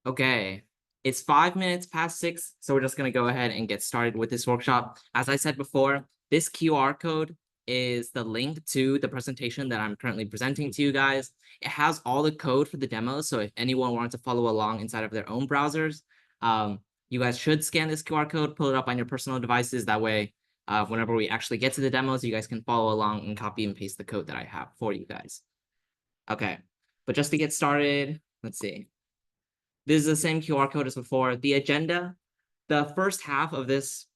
Okay, it's 5 minutes past 6, so we're just going to go ahead and get started with this workshop. As I said before, this QR code is the link to the presentation that I'm currently presenting to you guys. It has all the code for the demo, so if anyone wanted to follow along inside of their own browsers, you guys should scan this QR code, pull it up on your personal devices. That way, whenever we actually get to the demos, you guys can follow along and copy and paste the code that I have for you guys. Okay, but just to get started, let's see. This is the same QR code as before. The agenda, the first half of this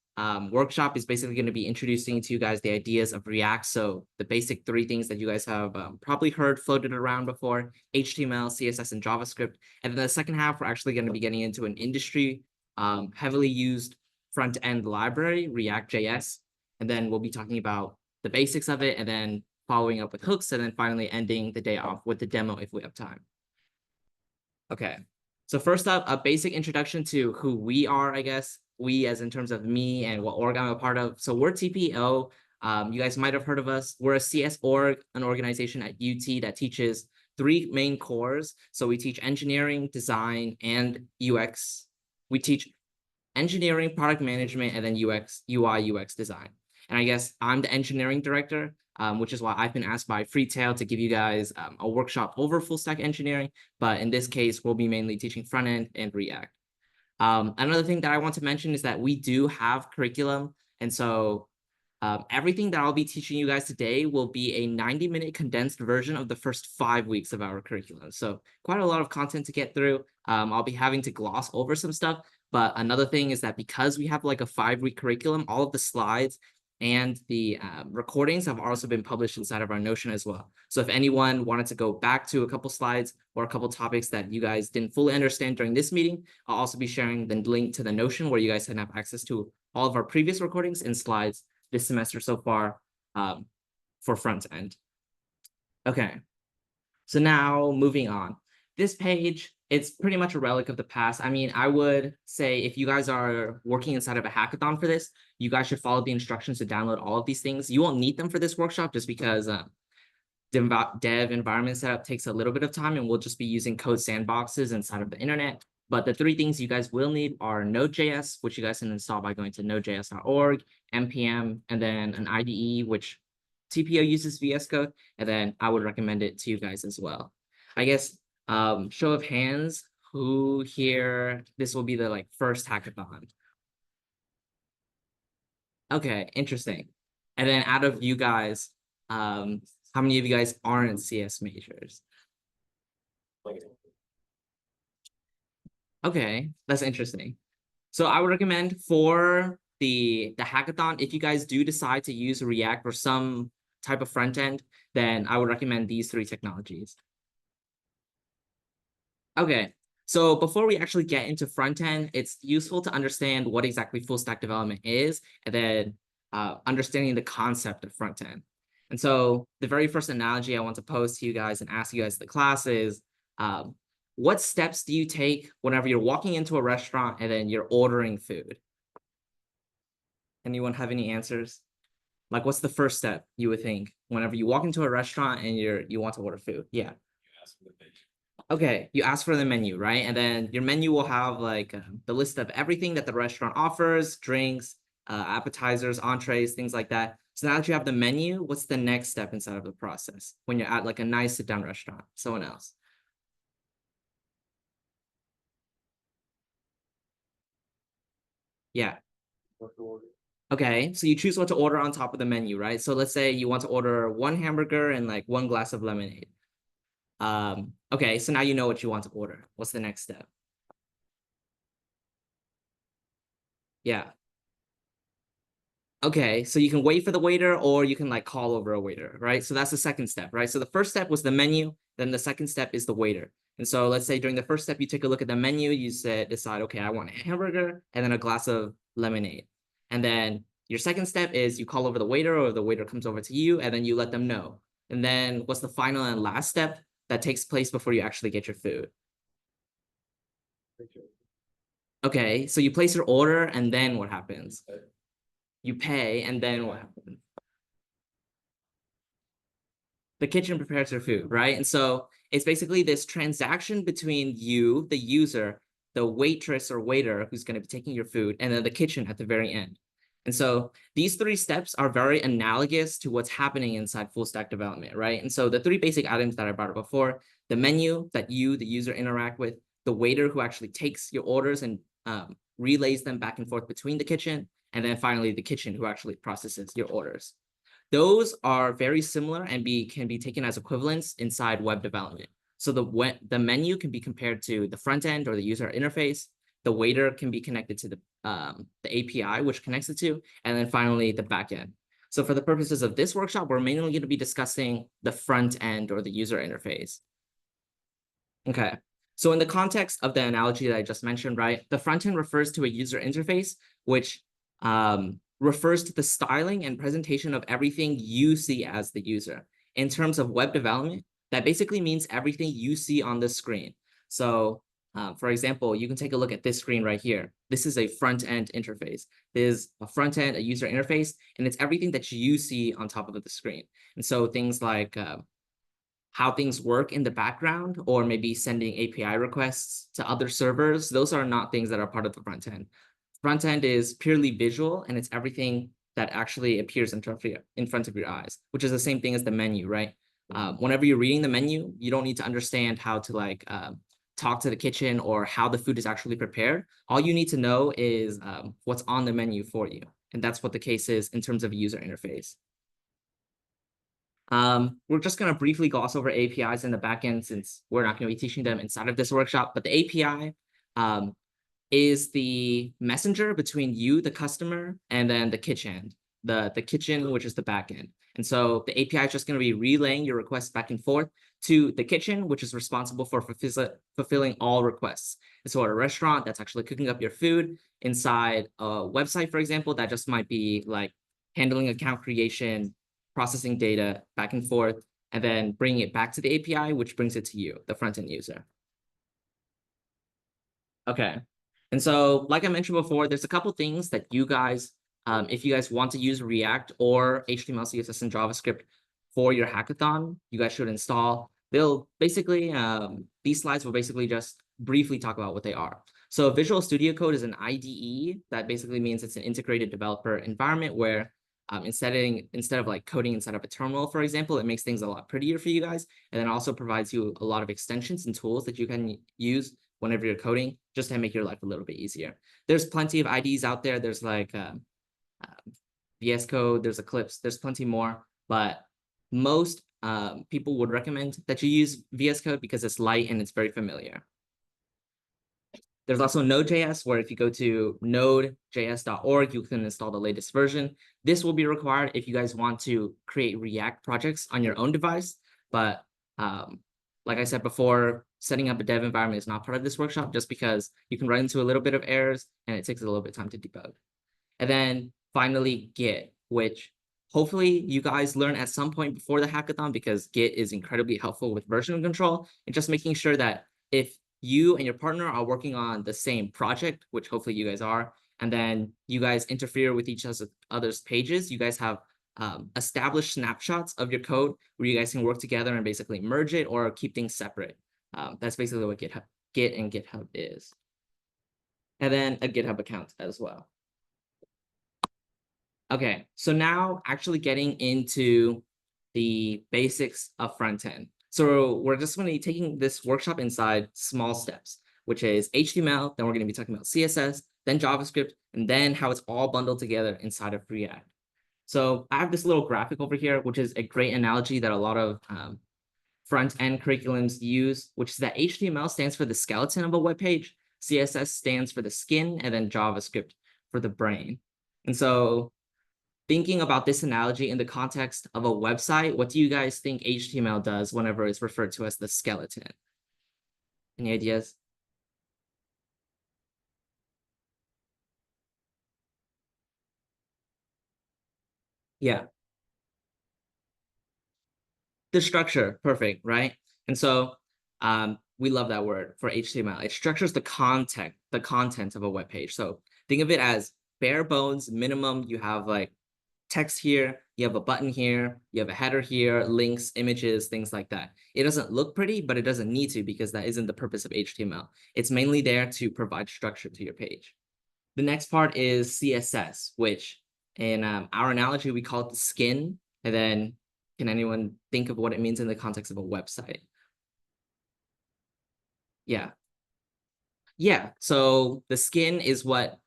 workshop is basically going to be introducing to you guys the ideas of React. So the basic 3 things that you guys have probably heard floated around before: HTML, CSS, and JavaScript. And then the second half, we're actually going to be getting into an industry heavily used front-end library, React.js. And then we'll be talking about the basics of it, and then following up with hooks, and then finally ending the day off with the demo if we have time. Okay. So first up, a basic introduction to who we are, I guess. We as in terms of me and what org I'm a part of. So we're TPEO. You guys might have heard of us. We're a CS org, an organization at UT that teaches 3 main cores. So we teach engineering, design, and UX. We teach engineering, product management, and then UI, UX design. And I guess I'm the engineering director, which is why I've been asked by Freetail to give you guys a workshop over full stack engineering. But in this case, we'll be mainly teaching front end and React. Another thing that I want to mention is that we do have curriculum. And so everything that I'll be teaching you guys today will be a 90-minute condensed version of the first 5 weeks of our curriculum. So quite a lot of content to get through. I'll be having to gloss over some stuff. But another thing is that because we have like a 5-week curriculum, all of the slides and the recordings have also been published inside of our Notion as well. So if anyone wanted to go back to a couple slides or a couple topics that you guys didn't fully understand during this meeting, I'll also be sharing the link to the Notion where you guys can have access to all of our previous recordings and slides this semester so far for front end. Okay, so now moving on. This page, it's pretty much a relic of the past. I mean, I would say if you guys are working inside of a hackathon for this, you guys should follow the instructions to download all of these things. You won't need them for this workshop just because dev environment setup takes a little bit of time, and we'll just be using code sandboxes inside of the internet. But the 3 things you guys will need are Node.js, which you guys can install by going to nodejs.org, npm, and then an IDE, which TPEO uses VS Code, and then I would recommend it to you guys as well. I guess show of hands, who here, this will be the first hackathon. Okay, interesting. And then out of you guys, how many of you guys aren't CS majors? Okay, that's interesting. So I would recommend for the hackathon, if you guys do decide to use React for some type of front end, then I would recommend these 3 technologies. Okay, so before we actually get into front end, it's useful to understand what exactly full stack development is, and then understanding the concept of front end. And so the very first analogy I want to pose to you guys and ask you guys in the class is, what steps do you take whenever you're walking into a restaurant and then you're ordering food? Anyone have any answers? Like, what's the first step you would think whenever you walk into a restaurant and you want to order food? Yeah. Okay, you ask for the menu, right? And then your menu will have the list of everything that the restaurant offers: drinks, appetizers, entrees, things like that. So now that you have the menu, what's the next step inside of the process when you're at a nice sit-down restaurant? Someone else. Yeah. Okay, so you choose what to order on top of the menu, right? So let's say you want to order 1 hamburger and 1 glass of lemonade. Okay, so now you know what you want to order. What's the next step? Yeah. Okay, so you can wait for the waiter, or you can call over a waiter, right? So that's the second step, right? So the first step was the menu, then the second step is the waiter. And so let's say during the first step, you take a look at the menu, you decide, okay, I want a hamburger and then a glass of lemonade. And then your second step is you call over the waiter, or the waiter comes over to you, and then you let them know. And then what's the final and last step that takes place before you actually get your food? Okay, so you place your order, and then what happens? You pay, and then what happens? The kitchen prepares your food, right? And so it's basically this transaction between you, the user, the waitress or waiter who's going to be taking your food, and then the kitchen at the very end. And so these three steps are very analogous to what's happening inside full stack development, right? And so the three basic items that I brought up before, the menu that you, the user, interact with, the waiter who actually takes your orders and relays them back and forth between the kitchen, and then finally the kitchen who actually processes your orders. Those are very similar and can be taken as equivalents inside web development. So the menu can be compared to the front end or the user interface. The waiter can be connected to the API, which connects the two, and then finally the backend. So for the purposes of this workshop, we're mainly going to be discussing the front end or the user interface. Okay. So in the context of the analogy that I just mentioned, right, the front end refers to a user interface, which refers to the styling and presentation of everything you see as the user. In terms of web development, that basically means everything you see on the screen. So for example, you can take a look at this screen right here. This is a front-end interface. There's a front end, a user interface, and it's everything that you see on top of the screen. And so things like how things work in the background, or maybe sending API requests to other servers, those are not things that are part of the front end. Front end is purely visual, and it's everything that actually appears in front of your eyes, which is the same thing as the menu, right? Whenever you're reading the menu, you don't need to understand how to talk to the kitchen or how the food is actually prepared. All you need to know is what's on the menu for you. And that's what the case is in terms of user interface. We're just going to briefly gloss over APIs in the backend since we're not going to be teaching them inside of this workshop. But the API is the messenger between you, the customer, and then the kitchen, the kitchen, which is the backend. And so the API is just going to be relaying your requests back and forth to the kitchen, which is responsible for fulfilling all requests. And so at a restaurant, that's actually cooking up your food. Inside a website, for example, that just might be like handling account creation, processing data back and forth, and then bringing it back to the API, which brings it to you, the front-end user. Okay. And so, like I mentioned before, there's a couple things that you guys, if you guys want to use React or HTML, CSS, and JavaScript for your hackathon, you guys should install. They'll basically, these slides will basically just briefly talk about what they are. So Visual Studio Code is an IDE that basically means it's an integrated developer environment where instead of like coding inside of a terminal, for example, it makes things a lot prettier for you guys, and then also provides you a lot of extensions and tools that you can use whenever you're coding, just to make your life a little bit easier. There's plenty of IDEs out there. There's like VS Code, there's Eclipse, there's plenty more, but most people would recommend that you use VS Code because it's light and it's very familiar. There's also Node.js, where if you go to nodejs.org, you can install the latest version. This will be required if you guys want to create React projects on your own device. But like I said before, setting up a dev environment is not part of this workshop just because you can run into a little bit of errors and it takes a little bit of time to debug. And then finally, Git, which hopefully you guys learn at some point before the hackathon, because Git is incredibly helpful with version control and just making sure that if you and your partner are working on the same project, which hopefully you guys are, and then you guys interfere with each other's pages, you guys have established snapshots of your code where you guys can work together and basically merge it or keep things separate. That's basically what Git and GitHub is. And then a GitHub account as well. Okay, so now actually getting into the basics of front end. So we're just going to be taking this workshop inside small steps, which is HTML, then we're going to be talking about CSS, then JavaScript, and then how it's all bundled together inside of React. So I have this little graphic over here, which is a great analogy that a lot of front-end curriculums use, which is that HTML stands for the skeleton of a web page, CSS stands for the skin, and then JavaScript for the brain. And so thinking about this analogy in the context of a website, what do you guys think HTML does whenever it's referred to as the skeleton? Any ideas? Yeah. The structure, perfect, right? And so we love that word for HTML. It structures the content of a web page. So think of it as bare bones, minimum. You have like text here, you have a button here, you have a header here, links, images, things like that. It doesn't look pretty, but it doesn't need to because that isn't the purpose of HTML. It's mainly there to provide structure to your page. The next part is CSS, which in our analogy, we call it the skin. And then can anyone think of what it means in the context of a website? Yeah. Yeah. So the skin is what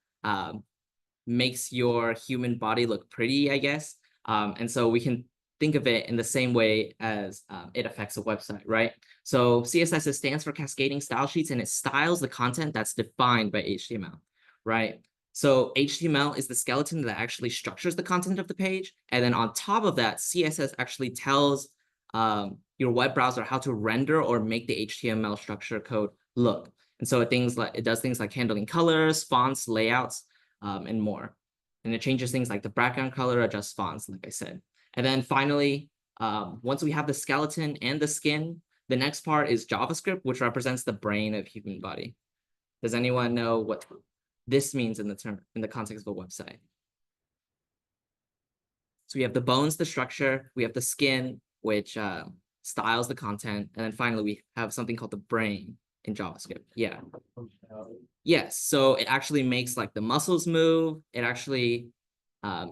makes your human body look pretty, I guess. And so we can think of it in the same way as it affects a website, right? So CSS stands for cascading style sheets, and it styles the content that's defined by HTML, right? So HTML is the skeleton that actually structures the content of the page. And then on top of that, CSS actually tells your web browser how to render or make the HTML structure code look. And so it does things like handling colors, fonts, layouts, and more. And it changes things like the background color, adjusts fonts, like I said. And then finally, once we have the skeleton and the skin, the next part is JavaScript, which represents the brain of human body. Does anyone know what this means in the context of a website? So we have the bones, the structure, we have the skin, which styles the content, and then finally we have something called the brain in JavaScript. Yeah. Yes. So it actually makes like the muscles move. It actually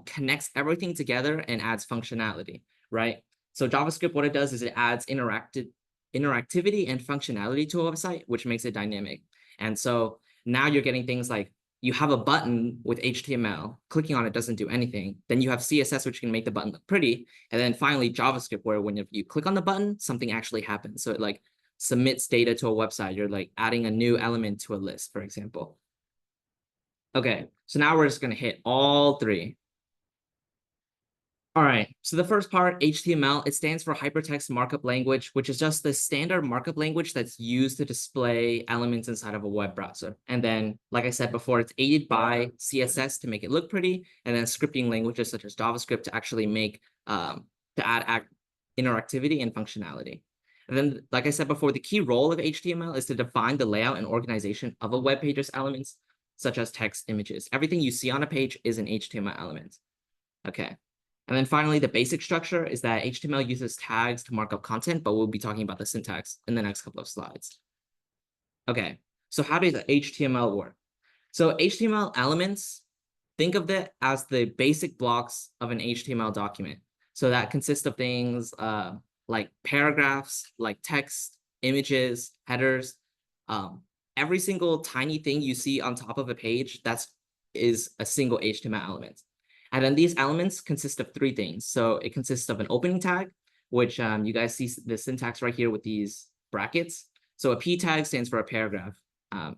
connects everything together and adds functionality, right? So JavaScript, what it does is it adds interactivity and functionality to a website, which makes it dynamic. And so now you're getting things like you have a button with HTML, clicking on it doesn't do anything. Then you have CSS, which can make the button look pretty. And then finally JavaScript, where when you click on the button, something actually happens. So it like submits data to a website. You're like adding a new element to a list, for example. Okay, so now we're just gonna hit all three. All right, so the first part, HTML, it stands for Hypertext Markup Language, which is just the standard markup language that's used to display elements inside of a web browser. And then, like I said before, it's aided by CSS to make it look pretty, and then scripting languages such as JavaScript to actually make, to add interactivity and functionality. And then, like I said before, the key role of HTML is to define the layout and organization of a web page's elements, such as text, images. Everything you see on a page is an HTML element. Okay. And then finally, the basic structure is that HTML uses tags to mark up content, but we'll be talking about the syntax in the next couple of slides. Okay, so how does HTML work? So HTML elements, think of it as the basic blocks of an HTML document. So that consists of things like paragraphs, like text, images, headers. Every single tiny thing you see on top of a page, is a single HTML element. And then these elements consist of three things. So it consists of an opening tag, which you guys see the syntax right here with these brackets. So a P tag stands for a paragraph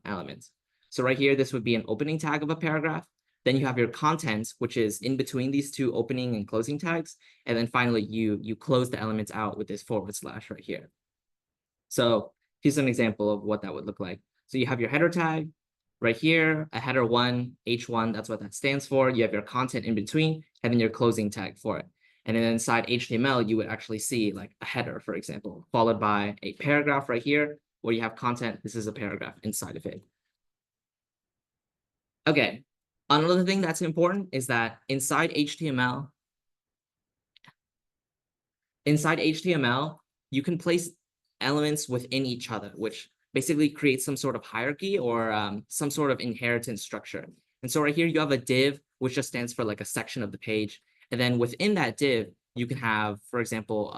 element. So right here, this would be an opening tag of a paragraph. Then you have your content, which is in between these two opening and closing tags. And then finally, you close the elements out with this / right here. So here's an example of what that would look like. So you have your header tag right here, a header 1, H1, that's what that stands for. You have your content in between, and then your closing tag for it. And then inside HTML, you would actually see like a header, for example, followed by a paragraph right here, where you have content. This is a paragraph inside of it. Okay, another thing that's important is that inside HTML, you can place elements within each other, which basically creates some sort of hierarchy or some sort of inheritance structure. And so right here, you have a div, which just stands for like a section of the page. And then within that div, you can have, for example,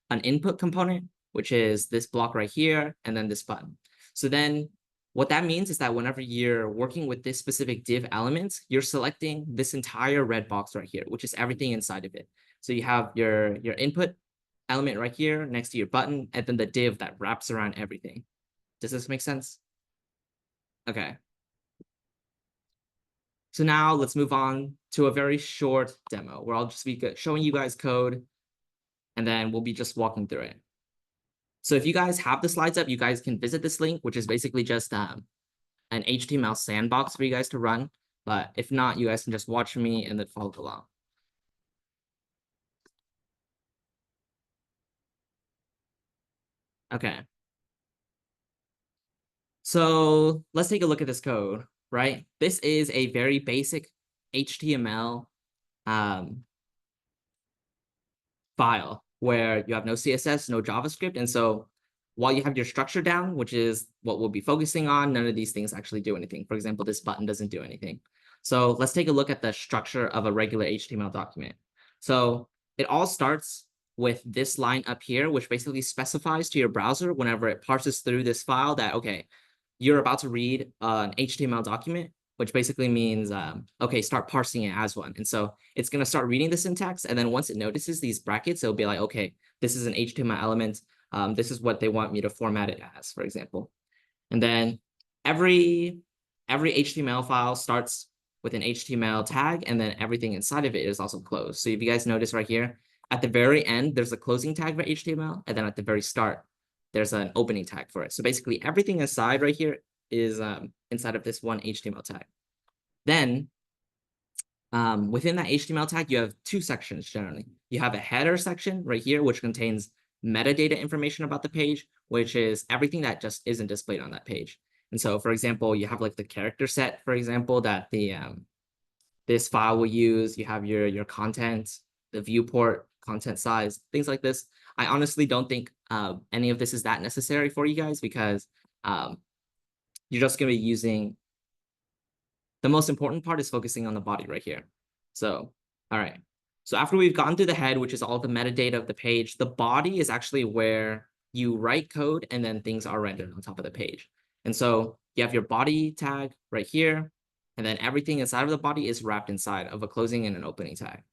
an input component, which is this block right here, and then this button. So then what that means is that whenever you're working with this specific div element, you're selecting this entire red box right here, which is everything inside of it. So you have your input element right here next to your button, and then the div that wraps around everything. Does this make sense? Okay. So now let's move on to a very short demo where I'll just be showing you guys code, and then we'll be just walking through it. So if you guys have the slides up, you guys can visit this link, which is basically just an HTML sandbox for you guys to run. But if not, you guys can just watch me and then follow along. Okay. So let's take a look at this code, right? This is a very basic HTML file where you have no CSS, no JavaScript. And so while you have your structure down, which is what we'll be focusing on, none of these things actually do anything. For example, this button doesn't do anything. So let's take a look at the structure of a regular HTML document. So it all starts with this line up here, which basically specifies to your browser whenever it parses through this file that, okay, you're about to read an HTML document, which basically means, okay, start parsing it as one. And so it's going to start reading the syntax. And then once it notices these brackets, it'll be like, okay, this is an HTML element. This is what they want me to format it as, for example. And then every HTML file starts with an HTML tag, and then everything inside of it is also closed. So if you guys notice right here, at the very end, there's a closing tag for HTML, and then at the very start, there's an opening tag for it. So basically everything inside right here is inside of this one HTML tag. Then within that HTML tag, you have two sections generally. You have a header section right here, which contains metadata information about the page, which is everything that just isn't displayed on that page. And so, for example, you have like the character set, for example, that the this file will use. You have your content, the viewport, content size, things like this. I honestly don't think any of this is that necessary for you guys because you're just going to be using the most important part is focusing on the body right here. So, all right. So after we've gone through the head, which is all the metadata of the page, the body is actually where you write code and then things are rendered on top of the page. And so you have your body tag right here, and then everything inside of the body is wrapped inside of a closing and an opening tag.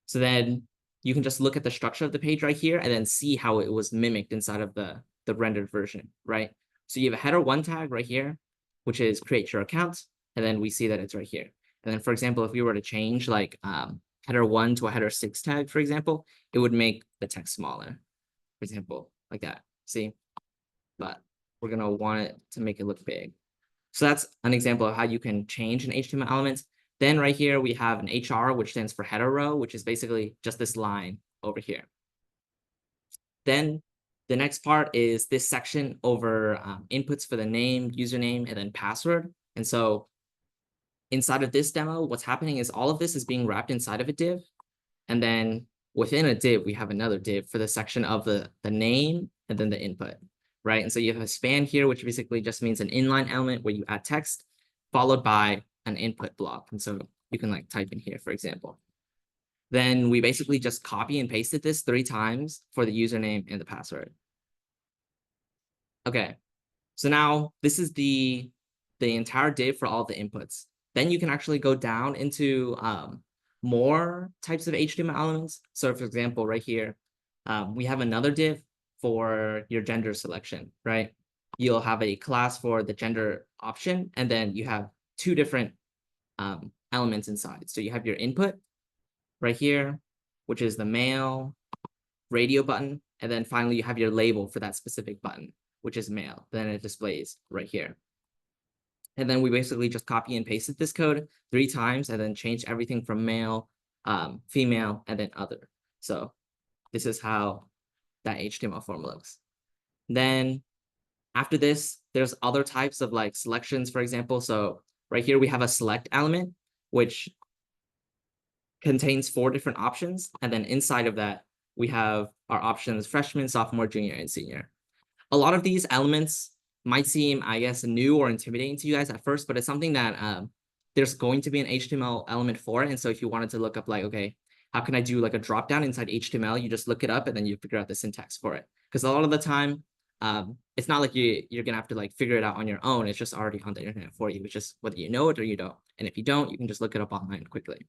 So then you can just look at the structure of the page right here and then see how it was mimicked inside of the rendered version, right? So you have a header one tag right here, which is create your account. And then we see that it's right here. And then, for example, if we were to change like header 1 to a header 6 tag, for example, it would make the text smaller, for example, like that. See? But we're going to want it to make it look big. So that's an example of how you can change an HTML element. Then right here, we have an HR, which stands for header row, which is basically just this line over here. Then the next part is this section over inputs for the name, username, and then password. And so inside of this demo, what's happening is all of this is being wrapped inside of a div. And then within a div, we have another div for the section of the name and then the input, right? And so you have a span here, which basically just means an inline element where you add text followed by an input block. And so you can like type in here, for example. Then we basically just copy and pasted this 3 times for the username and the password. Okay, so now this is the entire div for all the inputs. Then you can actually go down into more types of HTML elements. So for example, right here, we have another div for your gender selection, right? You'll have a class for the gender option, and then you have 2 different elements inside. So you have your input right here, which is the male radio button. And then finally, you have your label for that specific button, which is male. Then it displays right here. And then we basically just copy and pasted this code 3 times and then change everything from male, female, and then other. So this is how that HTML form looks. Then after this, there's other types of like selections, for example. So right here, we have a select element, which contains 4 different options. And then inside of that, we have our options freshman, sophomore, junior, and senior. A lot of these elements might seem, I guess, new or intimidating to you guys at first, but it's something that there's going to be an HTML element for it. And so if you wanted to look up like, okay, how can I do like a dropdown inside HTML? You just look it up and then you figure out the syntax for it. Because a lot of the time, it's not like you're gonna have to like figure it out on your own. It's just already on the internet for you. It's just whether you know it or you don't. And if you don't, you can just look it up online quickly.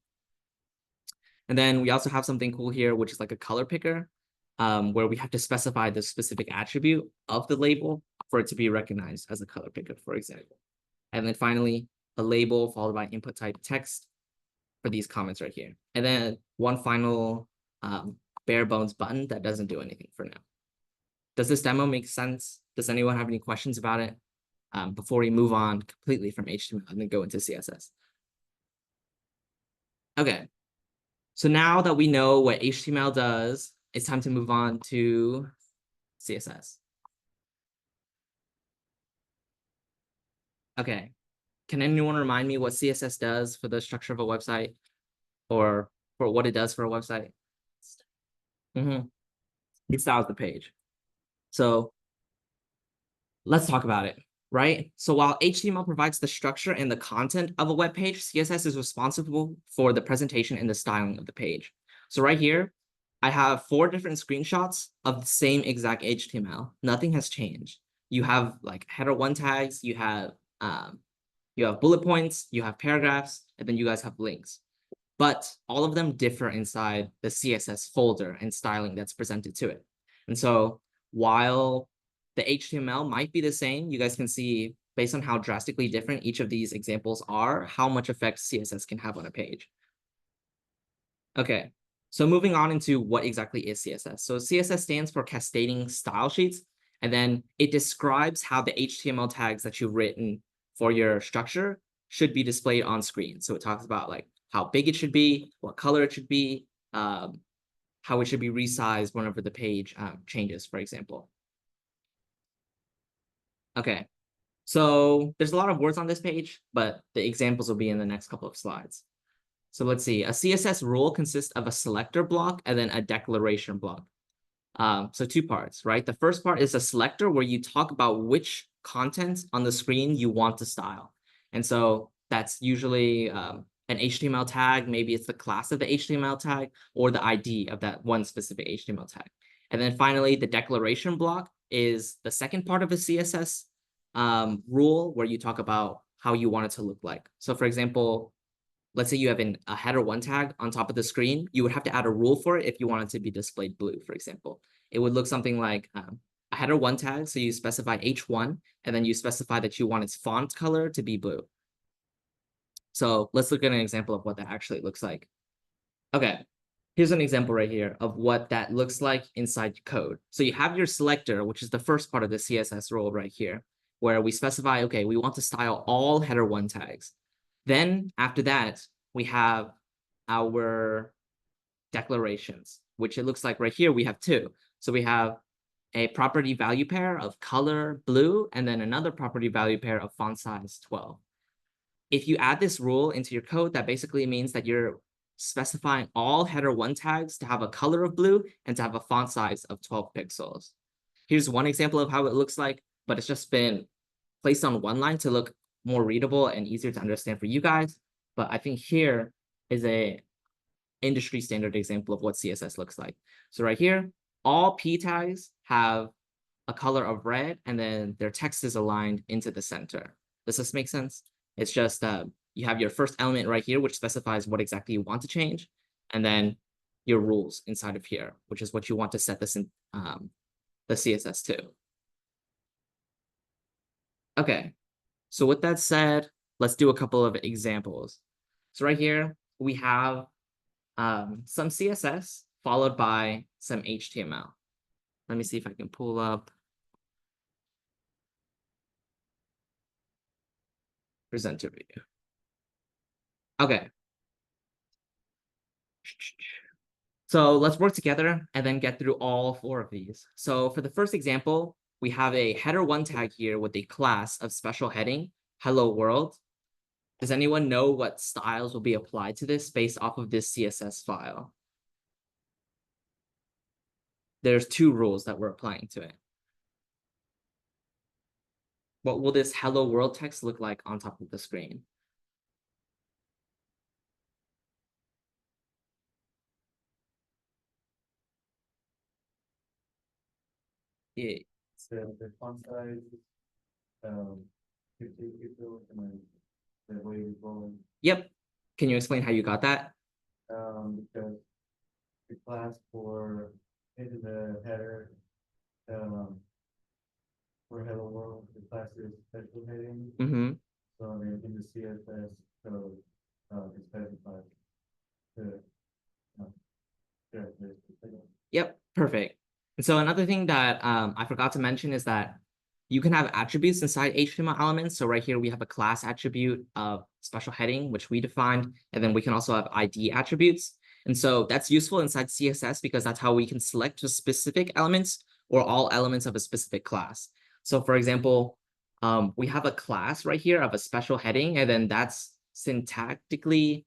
And then we also have something cool here, which is like a color picker, where we have to specify the specific attribute of the label for it to be recognized as a color picker, for example. And then finally, a label followed by input type text for these comments right here. And then one final bare bones button that doesn't do anything for now. Does this demo make sense? Does anyone have any questions about it before we move on completely from HTML and then go into CSS? Okay. So now that we know what HTML does, it's time to move on to CSS. Okay. Can anyone remind me what CSS does for the structure of a website or for what it does for a website? It styles the page. So let's talk about it, right? So while HTML provides the structure and the content of a web page, CSS is responsible for the presentation and the styling of the page. So right here, I have 4 different screenshots of the same exact HTML. Nothing has changed. You have like header 1 tags, you have bullet points, you have paragraphs, and then you guys have links. But all of them differ inside the CSS folder and styling that's presented to it. And so while the HTML might be the same, you guys can see based on how drastically different each of these examples are, how much effect CSS can have on a page. Okay, so moving on into what exactly is CSS. So CSS stands for Cascading Style Sheets, and then it describes how the HTML tags that you've written for your structure should be displayed on screen. So it talks about like how big it should be, what color it should be, how it should be resized whenever the page changes, for example. Okay, so there's a lot of words on this page, but the examples will be in the next couple of slides. So let's see, a CSS rule consists of a selector block and then a declaration block. So 2 parts, right? The first part is a selector where you talk about which content on the screen you want to style. And so that's usually an HTML tag, maybe it's the class of the HTML tag or the ID of that one specific HTML tag. And then finally, the declaration block is the second part of a CSS rule where you talk about how you want it to look like. So for example, let's say you have a header 1 tag on top of the screen, you would have to add a rule for it if you want it to be displayed blue, for example. It would look something like a header 1 tag, so you specify H1, and then you specify that you want its font color to be blue. So let's look at an example of what that actually looks like. Okay, here's an example right here of what that looks like inside code. So you have your selector, which is the first part of the CSS rule right here, where we specify, okay, we want to style all header 1 tags. Then after that, we have our declarations, which it looks like right here, we have 2. So we have a property value pair of color blue, and then another property value pair of font size 12. If you add this rule into your code, that basically means that you're specifying all header 1 tags to have a color of blue and to have a font size of 12 pixels. Here's one example of how it looks like, but it's just been placed on one line to look more readable and easier to understand for you guys. But I think here is a industry standard example of what CSS looks like. So right here, all P tags have a color of red, and then their text is aligned into the center. Does this make sense? It's just you have your first element right here, which specifies what exactly you want to change, and then your rules inside of here, which is what you want to set this in the CSS to. Okay, so with that said, let's do a couple of examples. So right here, we have some CSS followed by some HTML. Let me see if I can pull up presenter view. Okay. So let's work together and then get through all 4 of these. So for the first example, we have a header 1 tag here with a class of special heading, hello world. Does anyone know what styles will be applied to this based off of this CSS file? There's 2 rules that we're applying to it. What will this hello world text look like on top of the screen? Yeah. So the font size, 50 pixels, and the way it's going, Yep. Can you explain how you got that? because the class for into the header, for hello world, the class is special heading. Mm-hmm. So then in the CSS code, it's specified the characteristics. Yep, perfect. And so another thing that I forgot to mention is that you can have attributes inside HTML elements. So right here, we have a class attribute of special heading, which we defined, and then we can also have ID attributes. And so that's useful inside CSS because that's how we can select just specific elements or all elements of a specific class. So for example, we have a class right here of a special heading, and then that's syntactically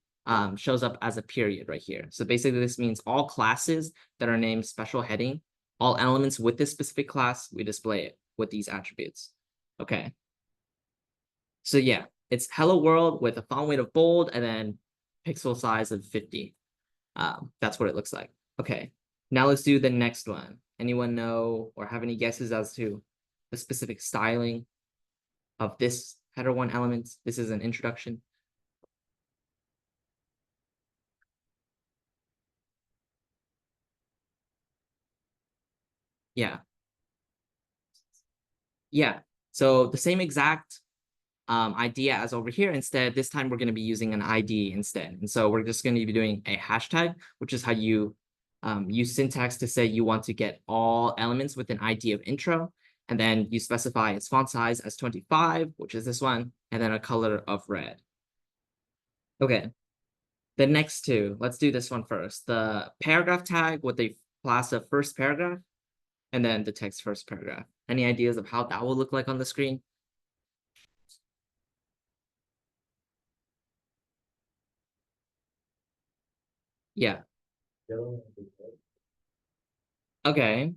shows up as a period right here. So basically this means all classes that are named special heading, all elements with this specific class, we display it with these attributes. Okay. So yeah, it's hello world with a font weight of bold and then pixel size of 50. That's what it looks like. Okay, now let's do the next one. Anyone know or have any guesses as to the specific styling of this header one element? This is an introduction. Yeah. Yeah. So the same exact idea as over here. Instead, this time we're going to be using an ID instead. And so we're just going to be doing a hashtag, which is how you use syntax to say you want to get all elements with an ID of intro. And then you specify its font size as 25, which is this one, and then a color of red. Okay. The next two, let's do this one first. The paragraph tag with the class of first paragraph, and then the text first paragraph. Any ideas of how that will look like on the screen? Yeah. Okay.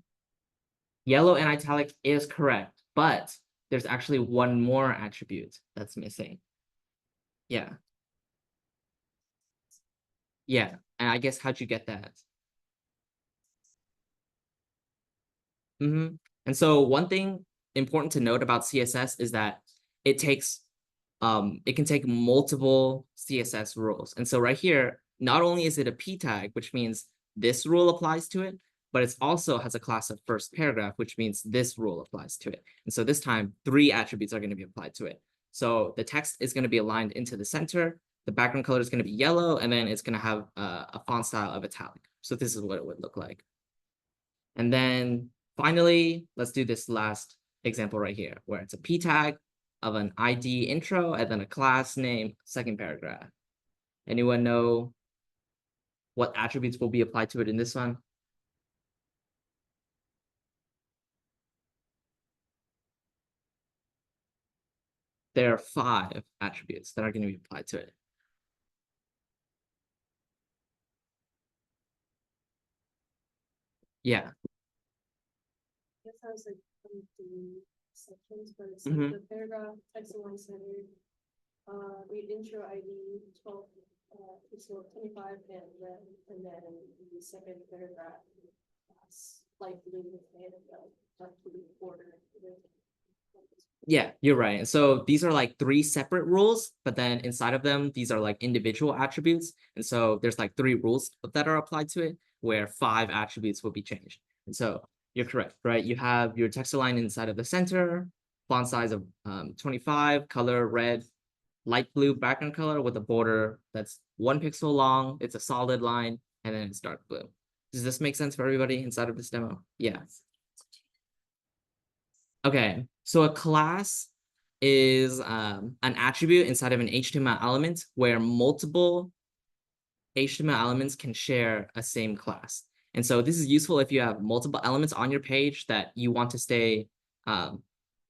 Yellow and italic is correct, but there's actually one more attribute that's missing. Yeah. Yeah. And I guess how'd you get that? And so one thing important to note about CSS is that it takes it can take multiple CSS rules. And so right here, not only is it a p tag, which means this rule applies to it, but it also has a class of first paragraph, which means this rule applies to it. And so this time, 3 attributes are going to be applied to it. So the text is going to be aligned into the center, the background color is going to be yellow, and then it's going to have a font style of italic. So this is what it would look like. And then finally, let's do this last example right here, where it's a p tag of an ID intro and then a class name second paragraph. Anyone know what attributes will be applied to it in this one? There are 5 attributes that are going to be applied to it. Yeah. Guess I was like 23 sections, but it's Mhm. like the paragraph, text align centered, read intro ID 12, pixel 25 and red, and then the second paragraph, light blue and dark blue border. Yeah, you're right. And so these are like 3 separate rules, but then inside of them, these are like individual attributes. And so there's like 3 rules that are applied to it, where 5 attributes will be changed. And so you're correct, right? You have your text align inside of the center, font size of 25, color red, light blue background color with a border that's 1 pixel long. It's a solid line, and then it's dark blue. Does this make sense for everybody inside of this demo? Yeah. Okay, so a class is an attribute inside of an HTML element where multiple HTML elements can share a same class. And so this is useful if you have multiple elements on your page that you want to stay the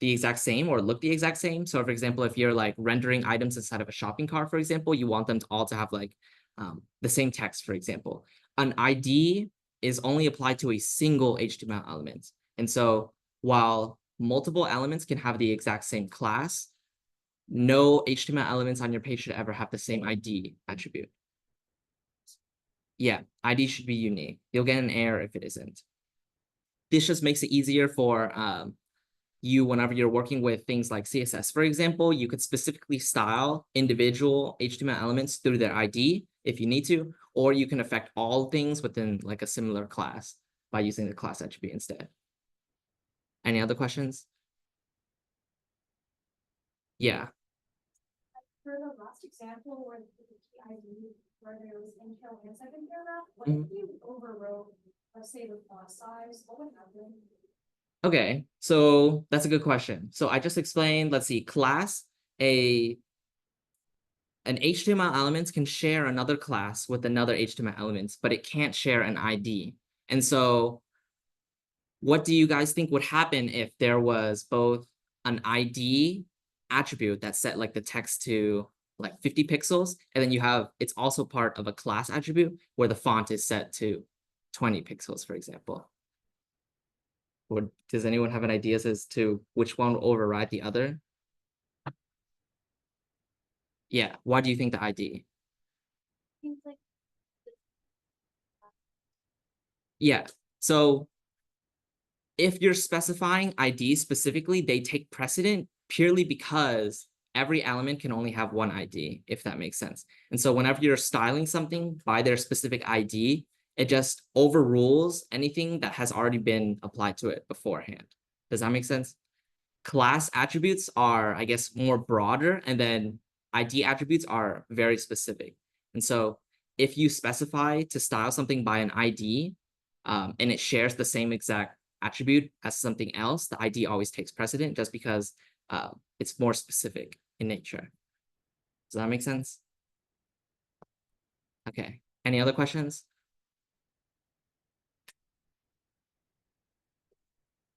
exact same or look the exact same. So for example, if you're like rendering items inside of a shopping cart, for example, you want them to all to have like the same text, for example. An ID is only applied to a single HTML element. And so while multiple elements can have the exact same class, no HTML elements on your page should ever have the same ID attribute. Yeah, ID should be unique. You'll get an error if it isn't. This just makes it easier for you whenever you're working with things like CSS. For example, you could specifically style individual HTML elements through their ID if you need to, or you can affect all things within like a similar class by using the class attribute instead. Any other questions? Yeah. For the last example where the key ID, where there was intro and second paragraph, what Mhm. if you overwrote, let's say the font size, what would happen? Okay, so that's a good question. So I just explained, let's see, class, an HTML element can share another class with another HTML element, but it can't share an ID. And so what do you guys think would happen if there was both an ID attribute that set like the text to like 50 pixels, and then you have, it's also part of a class attribute where the font is set to 20 pixels, for example. Or does anyone have an idea as to which one will override the other? Yeah, why do you think the ID? Seems like Yeah, so if you're specifying ID specifically, they take precedent purely because every element can only have one ID, if that makes sense. And so whenever you're styling something by their specific ID, it just overrules anything that has already been applied to it beforehand. Does that make sense? Class attributes are, I guess, more broader, and then ID attributes are very specific. And so if you specify to style something by an ID, and it shares the same exact attribute as something else, the ID always takes precedent just because it's more specific in nature. Does that make sense? Okay. Any other questions?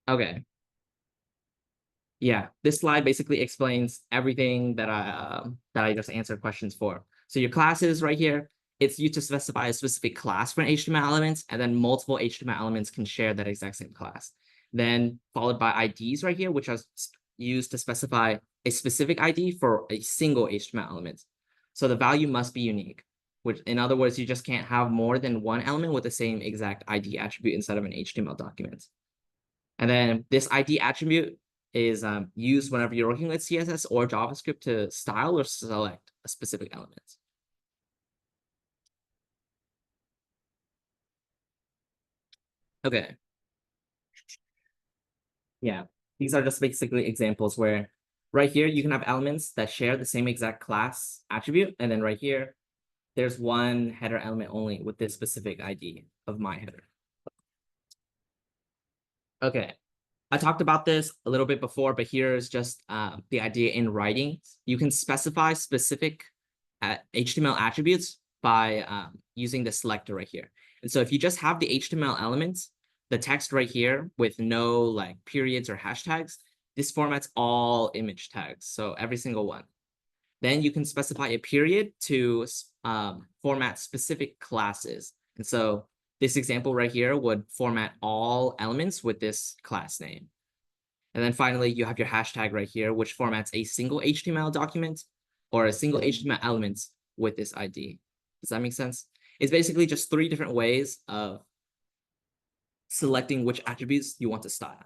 Okay. Yeah, this slide basically explains everything that I just answered questions for. So your classes right here, it's used to specify a specific class for an HTML elements, and then multiple HTML elements can share that exact same class. Then followed by IDs right here, which are used to specify a specific ID for a single HTML element. So the value must be unique, which in other words, you just can't have more than one element with the same exact ID attribute inside of an HTML document. And then this ID attribute is used whenever you're working with CSS or JavaScript to style or select a specific element. Okay. Yeah, these are just basically examples where right here you can have elements that share the same exact class attribute, and then right here there's one header element only with this specific ID of my header. Okay, I talked about this a little bit before, but here's just the idea in writing. You can specify specific HTML attributes by using the selector right here. And so if you just have the HTML elements, the text right here with no like periods or hashtags, this formats all image tags, so every single one. Then you can specify a period to format specific classes. And so this example right here would format all elements with this class name. And then finally, you have your hashtag right here, which formats a single HTML document or a single HTML element with this ID. Does that make sense? It's basically just 3 different ways of selecting which attributes you want to style.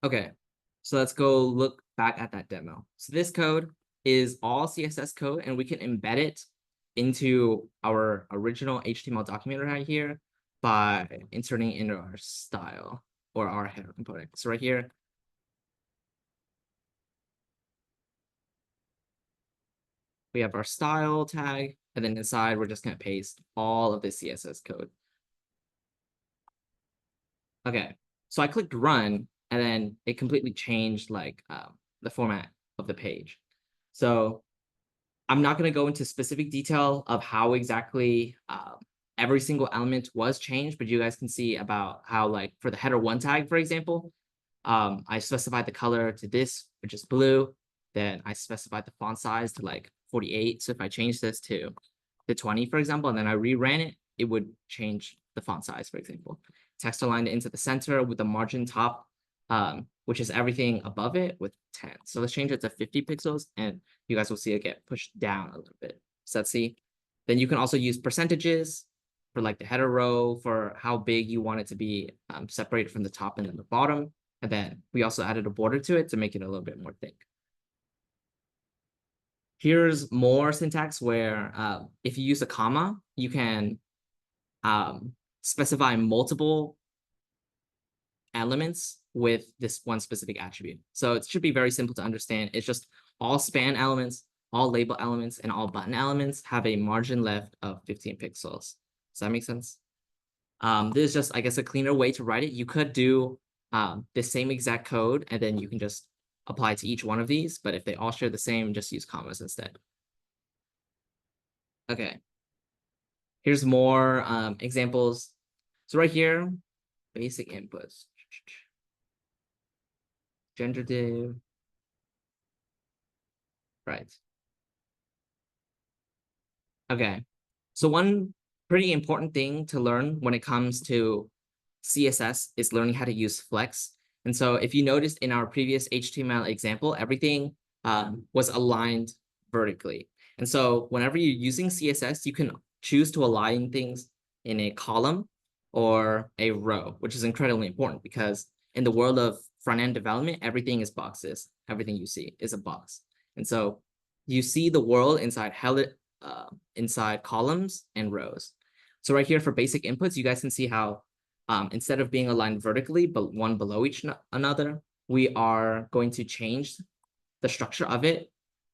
Okay, so let's go look back at that demo. So this code is all CSS code, and we can embed it into our original HTML document right here by inserting into our style or our header component. So right here, we have our style tag, and then inside we're just going to paste all of the CSS code. Okay, so I clicked run, and then it completely changed like the format of the page. So I'm not going to go into specific detail of how exactly every single element was changed, but you guys can see about how, like, for the header 1 tag, for example, I specified the color to this, which is blue. Then I specified the font size to like 48. So if I change this to 20, for example, and then I reran it, it would change the font size, for example. Text aligned into the center with the margin top, which is everything above it with 10. So let's change it to 50 pixels, and you guys will see it get pushed down a little bit. So let's see. Then you can also use percentages for like the header row for how big you want it to be separated from the top and then the bottom. And then we also added a border to it to make it a little bit more thick. Here's more syntax where if you use a comma, you can specify multiple elements with this one specific attribute. So it should be very simple to understand. It's just all span elements, all label elements, and all button elements have a margin left of 15 pixels. Does that make sense? This is just, I guess, a cleaner way to write it. You could do the same exact code, and then you can just apply to each one of these. But if they all share the same, just use commas instead. Okay. Here's more examples. So right here, basic inputs. Gender div. Right. Okay. So one pretty important thing to learn when it comes to CSS is learning how to use flex. And so if you noticed in our previous HTML example, everything was aligned vertically. And so whenever you're using CSS, you can choose to align things in a column or a row, which is incredibly important because in the world of front-end development, everything is boxes. Everything you see is a box. And so you see the world inside columns and rows. So right here for basic inputs, you guys can see how instead of being aligned vertically, but one below each another, we are going to change the structure of it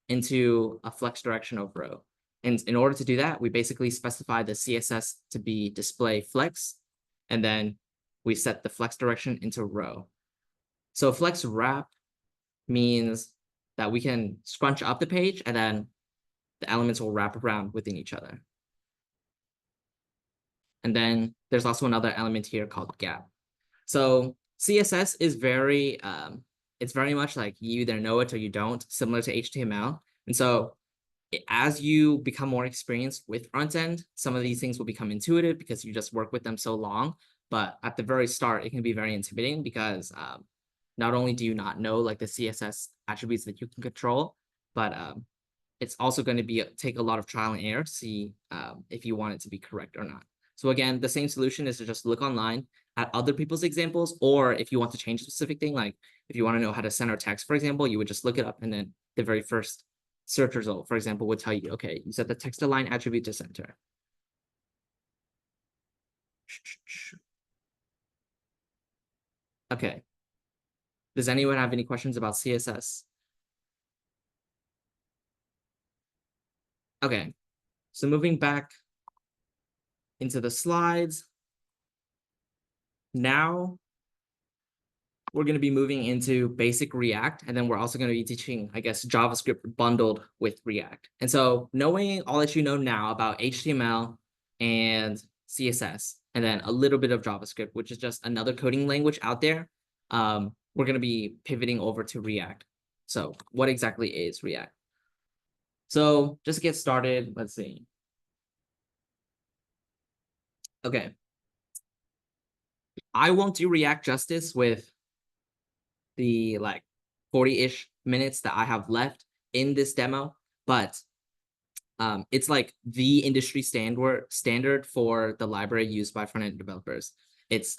into a flex direction of row. And in order to do that, we basically specify the CSS to be display flex, and then we set the flex direction into row. So flex wrap means that we can scrunch up the page and then the elements will wrap around within each other. And then there's also another element here called gap. So CSS is it's very much like you either know it or you don't, similar to HTML. And so as you become more experienced with front end, some of these things will become intuitive because you just work with them so long. But at the very start, it can be very intimidating because not only do you not know like the CSS attributes that you can control, but it's also going to take a lot of trial and error to see if you want it to be correct or not. So again, the same solution is to just look online at other people's examples, or if you want to change a specific thing, like if you want to know how to center text, for example, you would just look it up and then the very first search result, for example, would tell you, okay, you set the text align attribute to center. Okay. Does anyone have any questions about CSS? Okay. So moving back into the slides. Now we're going to be moving into basic React, and then we're also going to be teaching, I guess, JavaScript bundled with React. And so knowing all that you know now about HTML and CSS, and then a little bit of JavaScript, which is just another coding language out there, we're going to be pivoting over to React. So what exactly is React? So just to get started, let's see. Okay. I won't do React justice with the like 40-ish minutes that I have left in this demo, but it's like the industry standard for the library used by front-end developers. It's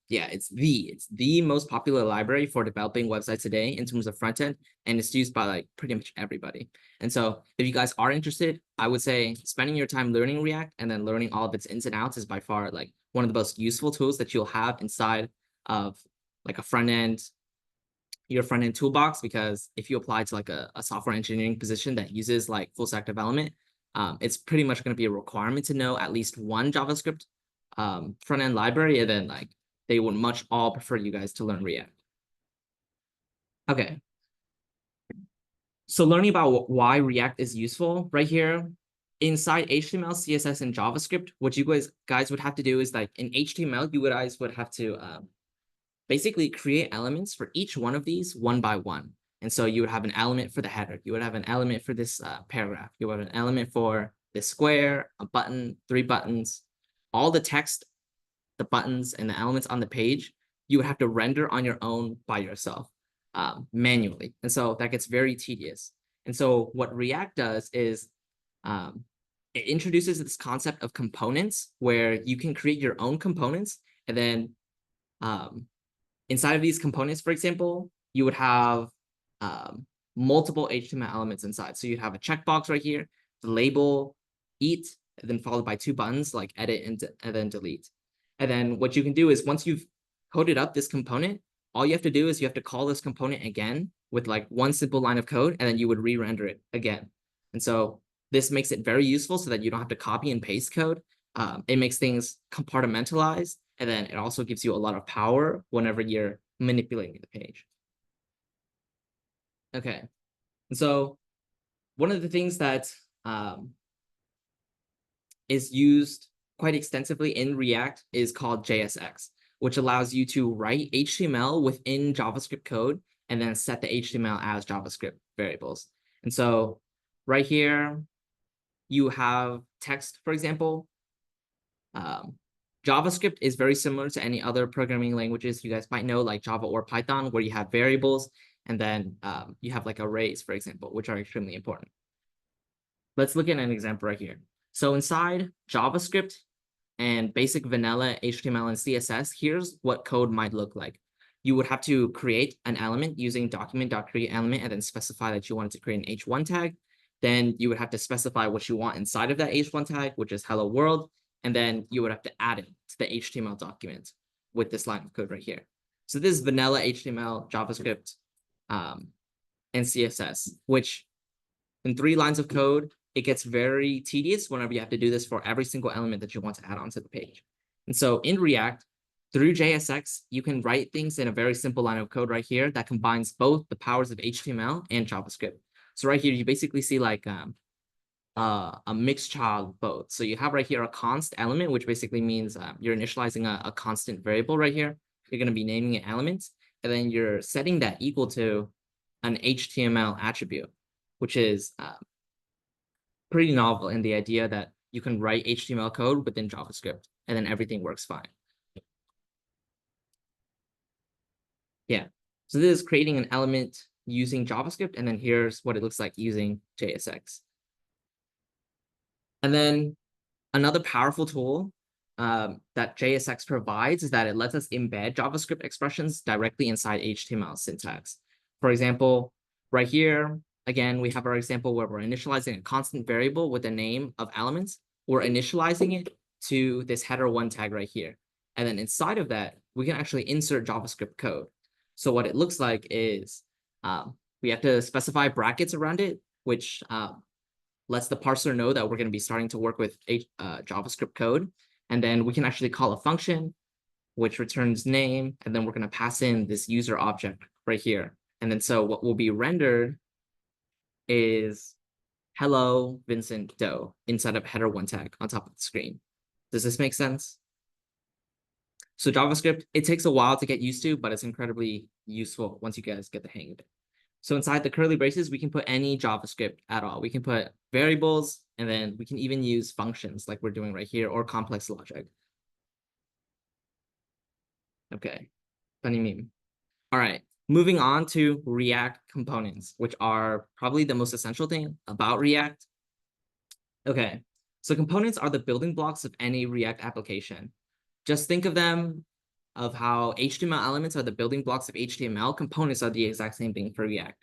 the most popular library for developing websites today in terms of front end, and it's used by like pretty much everybody. And so if you guys are interested, I would say spending your time learning React and then learning all of its ins and outs is by far like one of the most useful tools that you'll have inside of like your front end toolbox, because if you apply to like a software engineering position that uses like full stack development, it's pretty much going to be a requirement to know at least one JavaScript front end library, and then like they would much all prefer you guys to learn React. Okay. So learning about why React is useful right here inside HTML, CSS, and JavaScript, what you guys would have to do is like in HTML, you guys would have to basically create elements for each one of these one by one. And so you would have an element for the header. You would have an element for this paragraph. You would have an element for this square, a button, 3 buttons, all the text, the buttons, and the elements on the page. You would have to render on your own by yourself manually. And so that gets very tedious. And so what React does is it introduces this concept of components where you can create your own components, and then inside of these components, for example, you would have multiple HTML elements inside. So you'd have a checkbox right here, the label, eat, and then followed by 2 buttons like edit and then delete. And then what you can do is once you've coded up this component, all you have to do is you have to call this component again with like one simple line of code, and then you would re-render it again. And so this makes it very useful so that you don't have to copy and paste code. It makes things compartmentalized, and then it also gives you a lot of power whenever you're manipulating the page. Okay, and so one of the things that is used quite extensively in React is called JSX, which allows you to write HTML within JavaScript code and then set the HTML as JavaScript variables. And so right here, you have text, for example. JavaScript is very similar to any other programming languages you guys might know, like Java or Python, where you have variables, and then you have like arrays, for example, which are extremely important. Let's look at an example right here. So inside JavaScript and basic vanilla HTML and CSS, here's what code might look like. You would have to create an element using document.createElement and then specify that you wanted to create an h1 tag. Then you would have to specify what you want inside of that h1 tag, which is hello world. And then you would have to add it to the HTML document with this line of code right here. So this is vanilla HTML, JavaScript, and CSS, which in 3 lines of code, it gets very tedious whenever you have to do this for every single element that you want to add onto the page. And so in React, through JSX, you can write things in a very simple line of code right here that combines both the powers of HTML and JavaScript. So right here, you basically see like a mixed child of both. So you have right here a const element, which basically means you're initializing a constant variable right here. You're going to be naming it elements, and then you're setting that equal to an HTML attribute, which is pretty novel in the idea that you can write HTML code within JavaScript, and then everything works fine. Yeah, so this is creating an element using JavaScript, and then here's what it looks like using JSX. And then another powerful tool that JSX provides is that it lets us embed JavaScript expressions directly inside HTML syntax. For example, right here, again, we have our example where we're initializing a constant variable with a name of elements. We're initializing it to this header1 tag right here. And then inside of that, we can actually insert JavaScript code. So what it looks like is we have to specify brackets around it, which lets the parser know that we're going to be starting to work with JavaScript code. And then we can actually call a function, which returns name. And then we're going to pass in this user object right here. And then so what will be rendered is hello, Vincent Doe, inside of header1 tag on top of the screen. Does this make sense? So JavaScript, it takes a while to get used to, but it's incredibly useful once you guys get the hang of it. So inside the curly braces, we can put any JavaScript at all. We can put variables, and then we can even use functions like we're doing right here, or complex logic. Okay, funny meme. All right, moving on to React components, which are probably the most essential thing about React. Okay, so components are the building blocks of any React application. Just think of them of how HTML elements are the building blocks of HTML. Components are the exact same thing for React.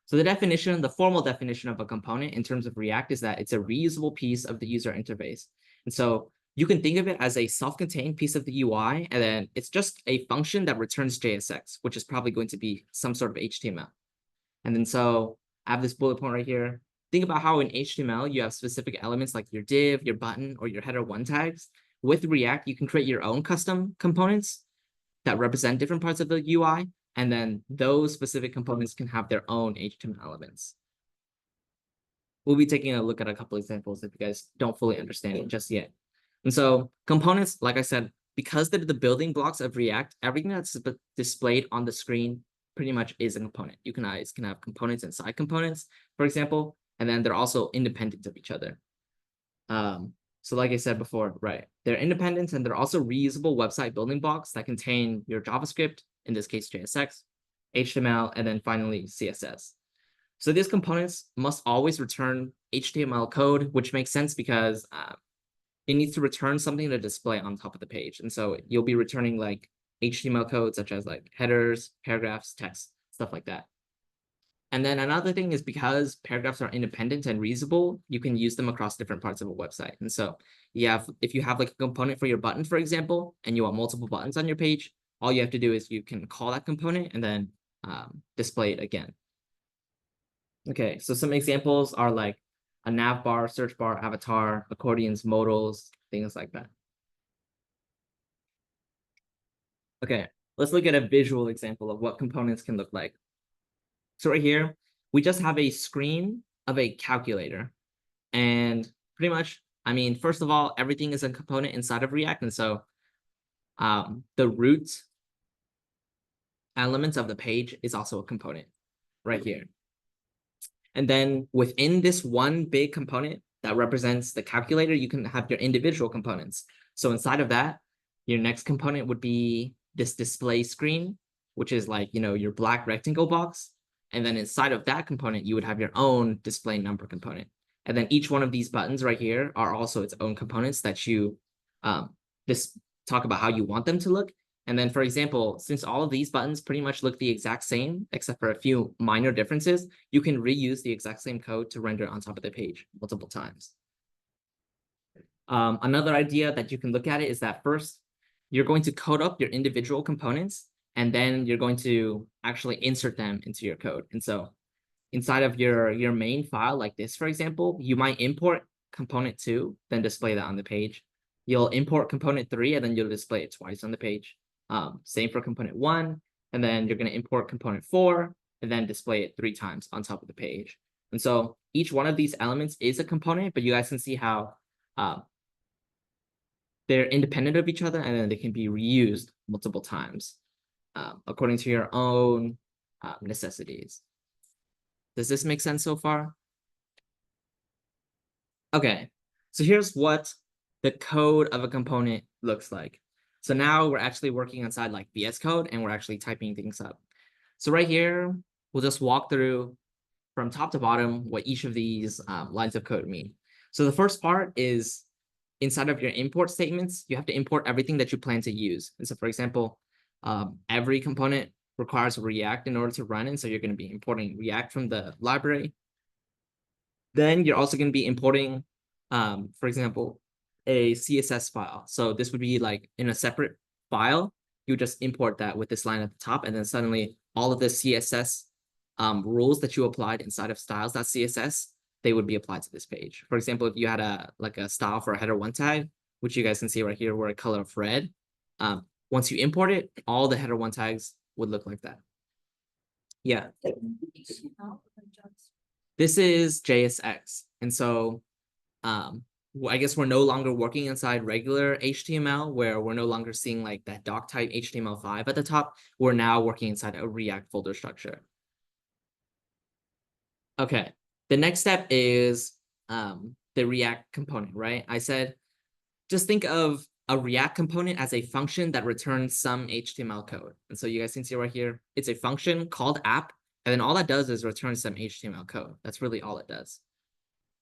So the definition, the formal definition of a component in terms of React is that it's a reusable piece of the user interface. And so you can think of it as a self-contained piece of the UI, and then it's just a function that returns JSX, which is probably going to be some sort of HTML. And then so I have this bullet point right here. Think about how in HTML, you have specific elements like your div, your button, or your header1 tags. With React, you can create your own custom components that represent different parts of the UI, and then those specific components can have their own HTML elements. We'll be taking a look at a couple examples if you guys don't fully understand it just yet. And so components, like I said, because they're the building blocks of React, everything that's displayed on the screen pretty much is a component. You guys can have components inside components, for example, and then they're also independent of each other. So like I said before, right, they're independent and they're also reusable website building blocks that contain your JavaScript, in this case, JSX, HTML, and then finally CSS. So these components must always return HTML code, which makes sense because it needs to return something to display on top of the page. And so you'll be returning like HTML code, such as like headers, paragraphs, text, stuff like that. And then another thing is because paragraphs are independent and reusable, you can use them across different parts of a website. And so if you have like a component for your button, for example, and you want multiple buttons on your page, all you have to do is you can call that component and then display it again. Okay, so some examples are like a nav bar, search bar, avatar, accordions, modals, things like that. Okay, let's look at a visual example of what components can look like. So right here, we just have a screen of a calculator. And pretty much, I mean, first of all, everything is a component inside of React. And so the root element of the page is also a component right here. And then within this one big component that represents the calculator, you can have your individual components. So inside of that, your next component would be this display screen, which is like, your black rectangle box. And then inside of that component, you would have your own display number component. And then each one of these buttons right here are also its own components that you just talk about how you want them to look. And then, for example, since all of these buttons pretty much look the exact same, except for a few minor differences, you can reuse the exact same code to render on top of the page multiple times. Another idea that you can look at it is that first, you're going to code up your individual components, and then you're going to actually insert them into your code. And so inside of your main file like this, for example, you might import component 2, then display that on the page. You'll import component 3, and then you'll display it twice on the page. Same for component 1, and then you're going to import component 4, and then display it 3 times on top of the page. And so each one of these elements is a component, but you guys can see how they're independent of each other, and then they can be reused multiple times according to your own necessities. Does this make sense so far? Okay, so here's what the code of a component looks like. So now we're actually working inside like VS Code, and we're actually typing things up. So right here, we'll just walk through from top to bottom what each of these lines of code mean. So the first part is inside of your import statements, you have to import everything that you plan to use. And so, for example, every component requires React in order to run, and so you're going to be importing React from the library. Then you're also going to be importing, for example, a CSS file. So this would be like in a separate file. You just import that with this line at the top, and then suddenly all of the CSS rules that you applied inside of styles.css, they would be applied to this page. For example, if you had a style for a header 1 tag, which you guys can see right here, where a color of red, once you import it, all the header 1 tags would look like that. Yeah. This is JSX. And so I guess we're no longer working inside regular HTML, where we're no longer seeing like that doc type HTML5 at the top. We're now working inside a React folder structure. Okay, the next step is the React component, right? I said, just think of a React component as a function that returns some HTML code. And so you guys can see right here, it's a function called app. And then all that does is return some HTML code. That's really all it does.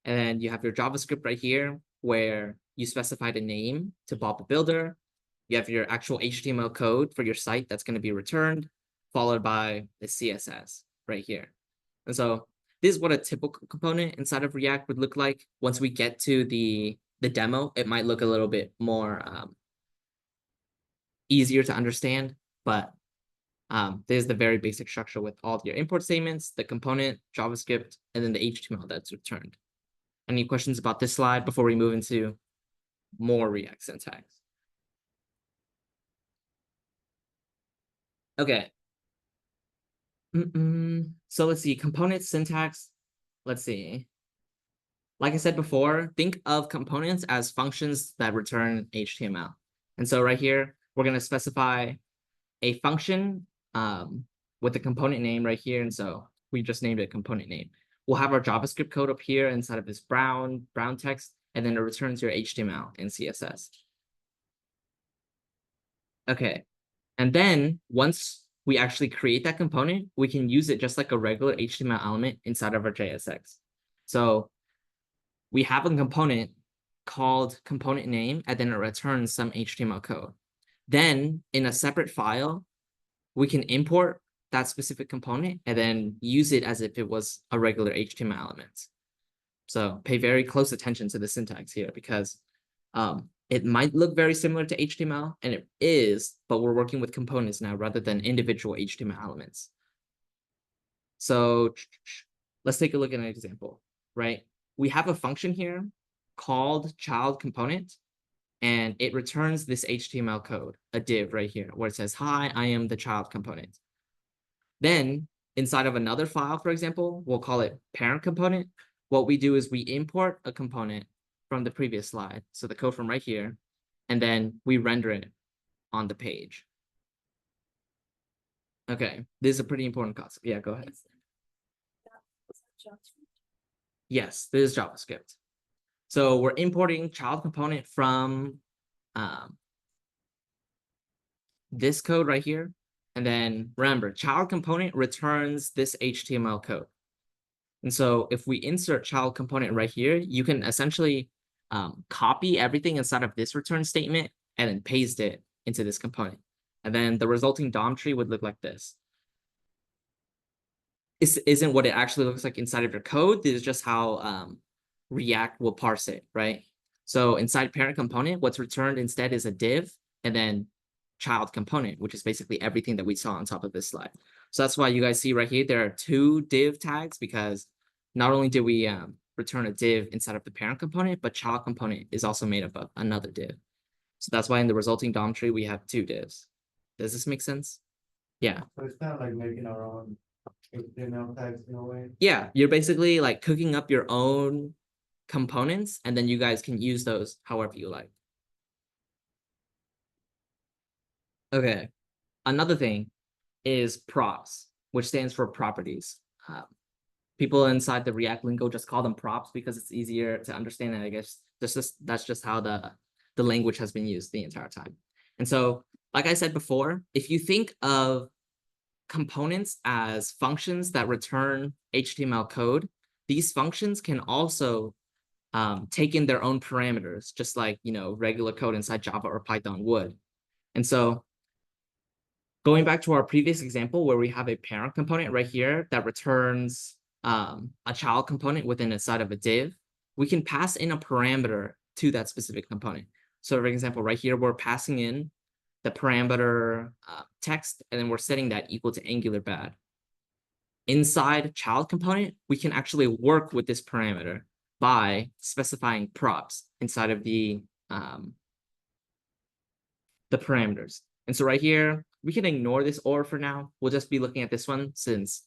And then you have your JavaScript right here, where you specify the name to Bob the Builder. You have your actual HTML code for your site that's going to be returned, followed by the CSS right here. And so this is what a typical component inside of React would look like. Once we get to the demo, it might look a little bit more easier to understand, but there's the very basic structure with all your import statements, the component, JavaScript, and then the HTML that's returned. Any questions about this slide before we move into more React syntax? Okay. So let's see, component syntax. Let's see. Like I said before, think of components as functions that return HTML. And so right here, we're going to specify a function with the component name right here. And so we just named it component name. We'll have our JavaScript code up here inside of this brown text, and then it returns your HTML and CSS. Okay. And then once we actually create that component, we can use it just like a regular HTML element inside of our JSX. So we have a component called component name, and then it returns some HTML code. Then in a separate file, we can import that specific component and then use it as if it was a regular HTML element. So pay very close attention to the syntax here, because it might look very similar to HTML, and it is, but we're working with components now rather than individual HTML elements. So let's take a look at an example, right? We have a function here called child component, and it returns this HTML code, a div right here, where it says, hi, I am the child component. Then inside of another file, for example, we'll call it parent component. What we do is we import a component from the previous slide, so the code from right here, and then we render it on the page. Okay, this is a pretty important concept. Yeah, go ahead. Yes, this is JavaScript. So we're importing child component from this code right here. And then remember, child component returns this HTML code. And so if we insert child component right here, you can essentially copy everything inside of this return statement and then paste it into this component. And then the resulting DOM tree would look like this. This isn't what it actually looks like inside of your code. This is just how React will parse it, right? So inside parent component, what's returned instead is a div and then child component, which is basically everything that we saw on top of this slide. So that's why you guys see right here, there are two div tags, because not only did we return a div inside of the parent component, but child component is also made up of another div. So that's why in the resulting DOM tree, we have two divs. Does this make sense? Yeah. So it's kind of like making our own HTML tags in a way. Yeah, you're basically like cooking up your own components, and then you guys can use those however you like. Okay, another thing is props, which stands for properties. People inside the React lingo just call them props because it's easier to understand, and I guess that's just how the language has been used the entire time. And so, like I said before, if you think of components as functions that return HTML code, these functions can also take in their own parameters, just like, you know, regular code inside Java or Python would. And so going back to our previous example where we have a parent component right here that returns a child component within a side of a div, we can pass in a parameter to that specific component. So for example, right here, we're passing in the parameter text, and then we're setting that equal to Angular bad. Inside child component, we can actually work with this parameter by specifying props inside of the parameters. And so right here, we can ignore this or for now. We'll just be looking at this one since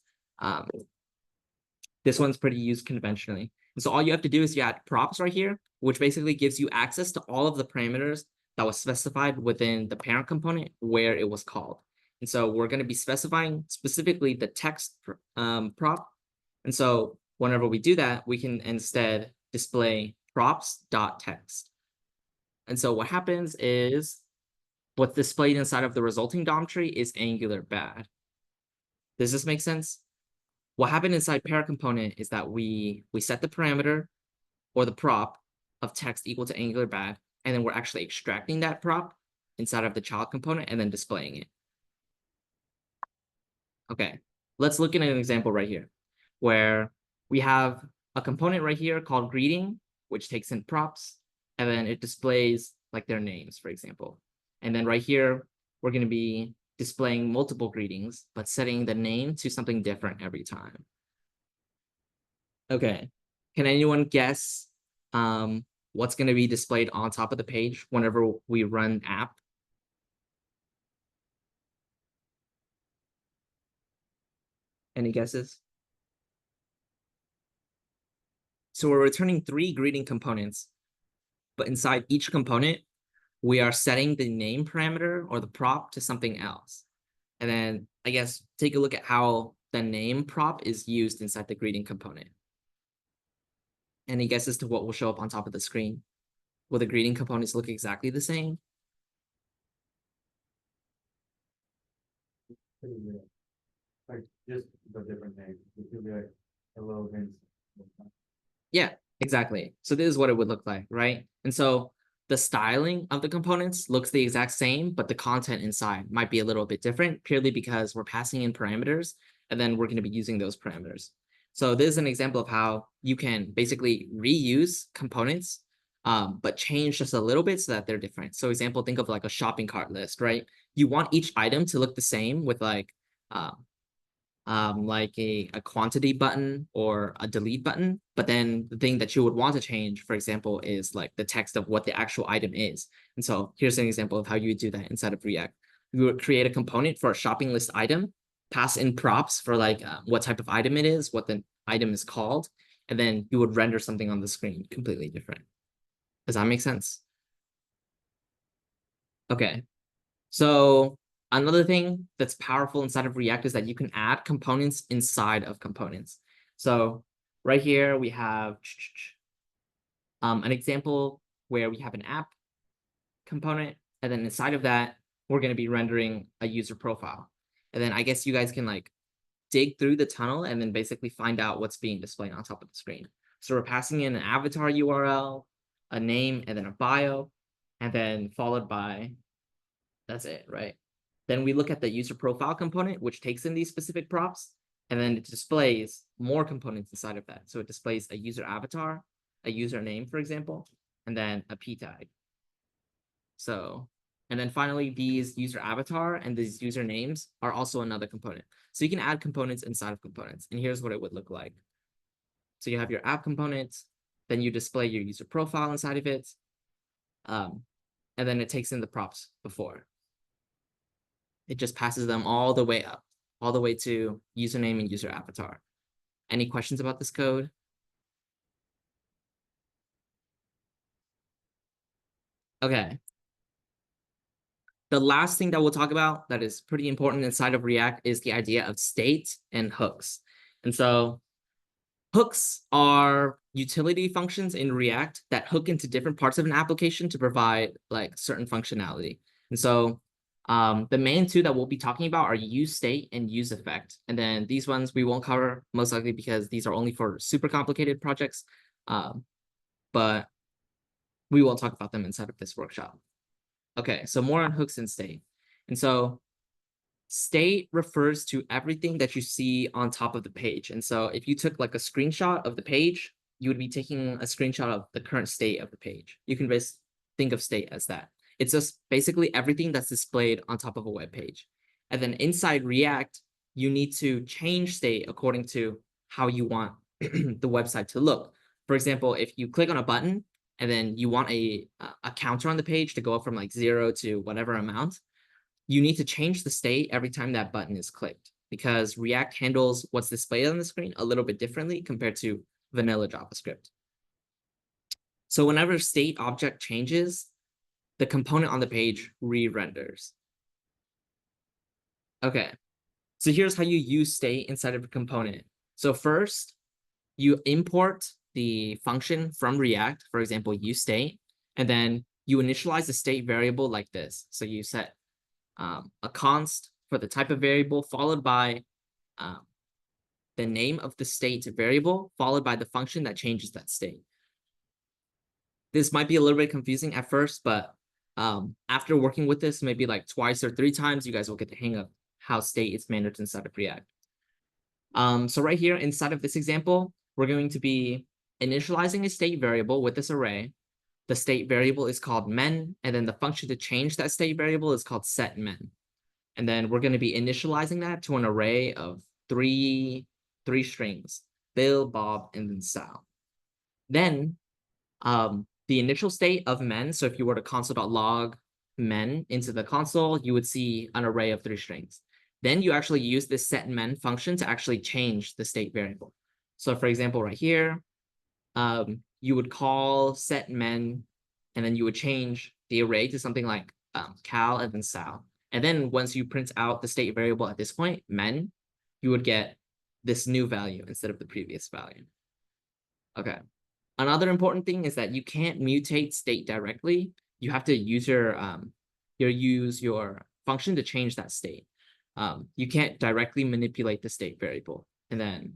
this one's pretty used conventionally. And so all you have to do is you add props right here, which basically gives you access to all of the parameters that was specified within the parent component where it was called. And so we're going to be specifying specifically the text prop. And so whenever we do that, we can instead display props.text. And so what happens is what's displayed inside of the resulting DOM tree is Angular bad. Does this make sense? What happened inside parent component is that we set the parameter or the prop of text equal to Angular bad, and then we're actually extracting that prop inside of the child component and then displaying it. Okay, let's look at an example right here where we have a component right here called greeting, which takes in props, and then it displays like their names, for example. And then right here, we're going to be displaying multiple greetings, but setting the name to something different every time. Okay, can anyone guess what's going to be displayed on top of the page whenever we run app? Any guesses? So we're returning 3 greeting components, but inside each component, we are setting the name parameter or the prop to something else. And then I guess take a look at how the name prop is used inside the greeting component. Any guesses to what will show up on top of the screen? Will the greeting components look exactly the same? Like just the different names. It could be like hello hints. Yeah, exactly. So this is what it would look like, right? And so the styling of the components looks the exact same, but the content inside might be a little bit different purely because we're passing in parameters and then we're going to be using those parameters. So this is an example of how you can basically reuse components, but change just a little bit so that they're different. So example, think of like a shopping cart list, right? You want each item to look the same with like a quantity button or a delete button, but then the thing that you would want to change, for example, is like the text of what the actual item is. And so here's an example of how you would do that inside of React. You would create a component for a shopping list item, pass in props for like what type of item it is, what the item is called, and then you would render something on the screen completely different. Does that make sense? Okay, so another thing that's powerful inside of React is that you can add components inside of components. So right here we have an example where we have an app component, and then inside of that, we're going to be rendering a user profile. And then I guess you guys can like dig through the tunnel and then basically find out what's being displayed on top of the screen. So we're passing in an avatar URL, a name, and then a bio, and then followed by, that's it, right? Then we look at the user profile component, which takes in these specific props, and then it displays more components inside of that. So it displays a user avatar, a username, for example, and then a p tag. So, and then finally, these user avatar and these usernames are also another component. So you can add components inside of components, and here's what it would look like. So you have your app components, then you display your user profile inside of it, and then it takes in the props before. It just passes them all the way up, all the way to username and user avatar. Any questions about this code? Okay. The last thing that we'll talk about that is pretty important inside of React is the idea of state and hooks. And so hooks are utility functions in React that hook into different parts of an application to provide like certain functionality. And so the main two that we'll be talking about are useState and useEffect. And then these ones we won't cover most likely because these are only for super complicated projects. But we won't talk about them inside of this workshop. Okay, so more on hooks and state. And so state refers to everything that you see on top of the page. And so if you took like a screenshot of the page, you would be taking a screenshot of the current state of the page. You can just think of state as that. It's just basically everything that's displayed on top of a web page. And then inside React, you need to change state according to how you want the website to look. For example, if you click on a button and then you want a counter on the page to go up from like 0 to whatever amount, you need to change the state every time that button is clicked because React handles what's displayed on the screen a little bit differently compared to vanilla JavaScript. So whenever state object changes, the component on the page re-renders. Okay, so here's how you use state inside of a component. So first, you import the function from React, for example, useState, and then you initialize the state variable like this. So you set a const for the type of variable, followed by the name of the state variable, followed by the function that changes that state. This might be a little bit confusing at first, but after working with this maybe like twice or 3 times, you guys will get the hang of how state is managed inside of React. So right here inside of this example, we're going to be initializing a state variable with this array. The state variable is called men, and then the function to change that state variable is called setMen. And then we're going to be initializing that to an array of three strings, Bill, Bob, and then Sal. Then the initial state of men, so if you were to console.log men into the console, you would see an array of 3 strings. Then you actually use this setMen function to actually change the state variable. So for example, right here, you would call setMen, and then you would change the array to something like Cal and then Sal. And then once you print out the state variable at this point, men, you would get this new value instead of the previous value. Okay. Another important thing is that you can't mutate state directly. You have to use your function to change that state. You can't directly manipulate the state variable. And then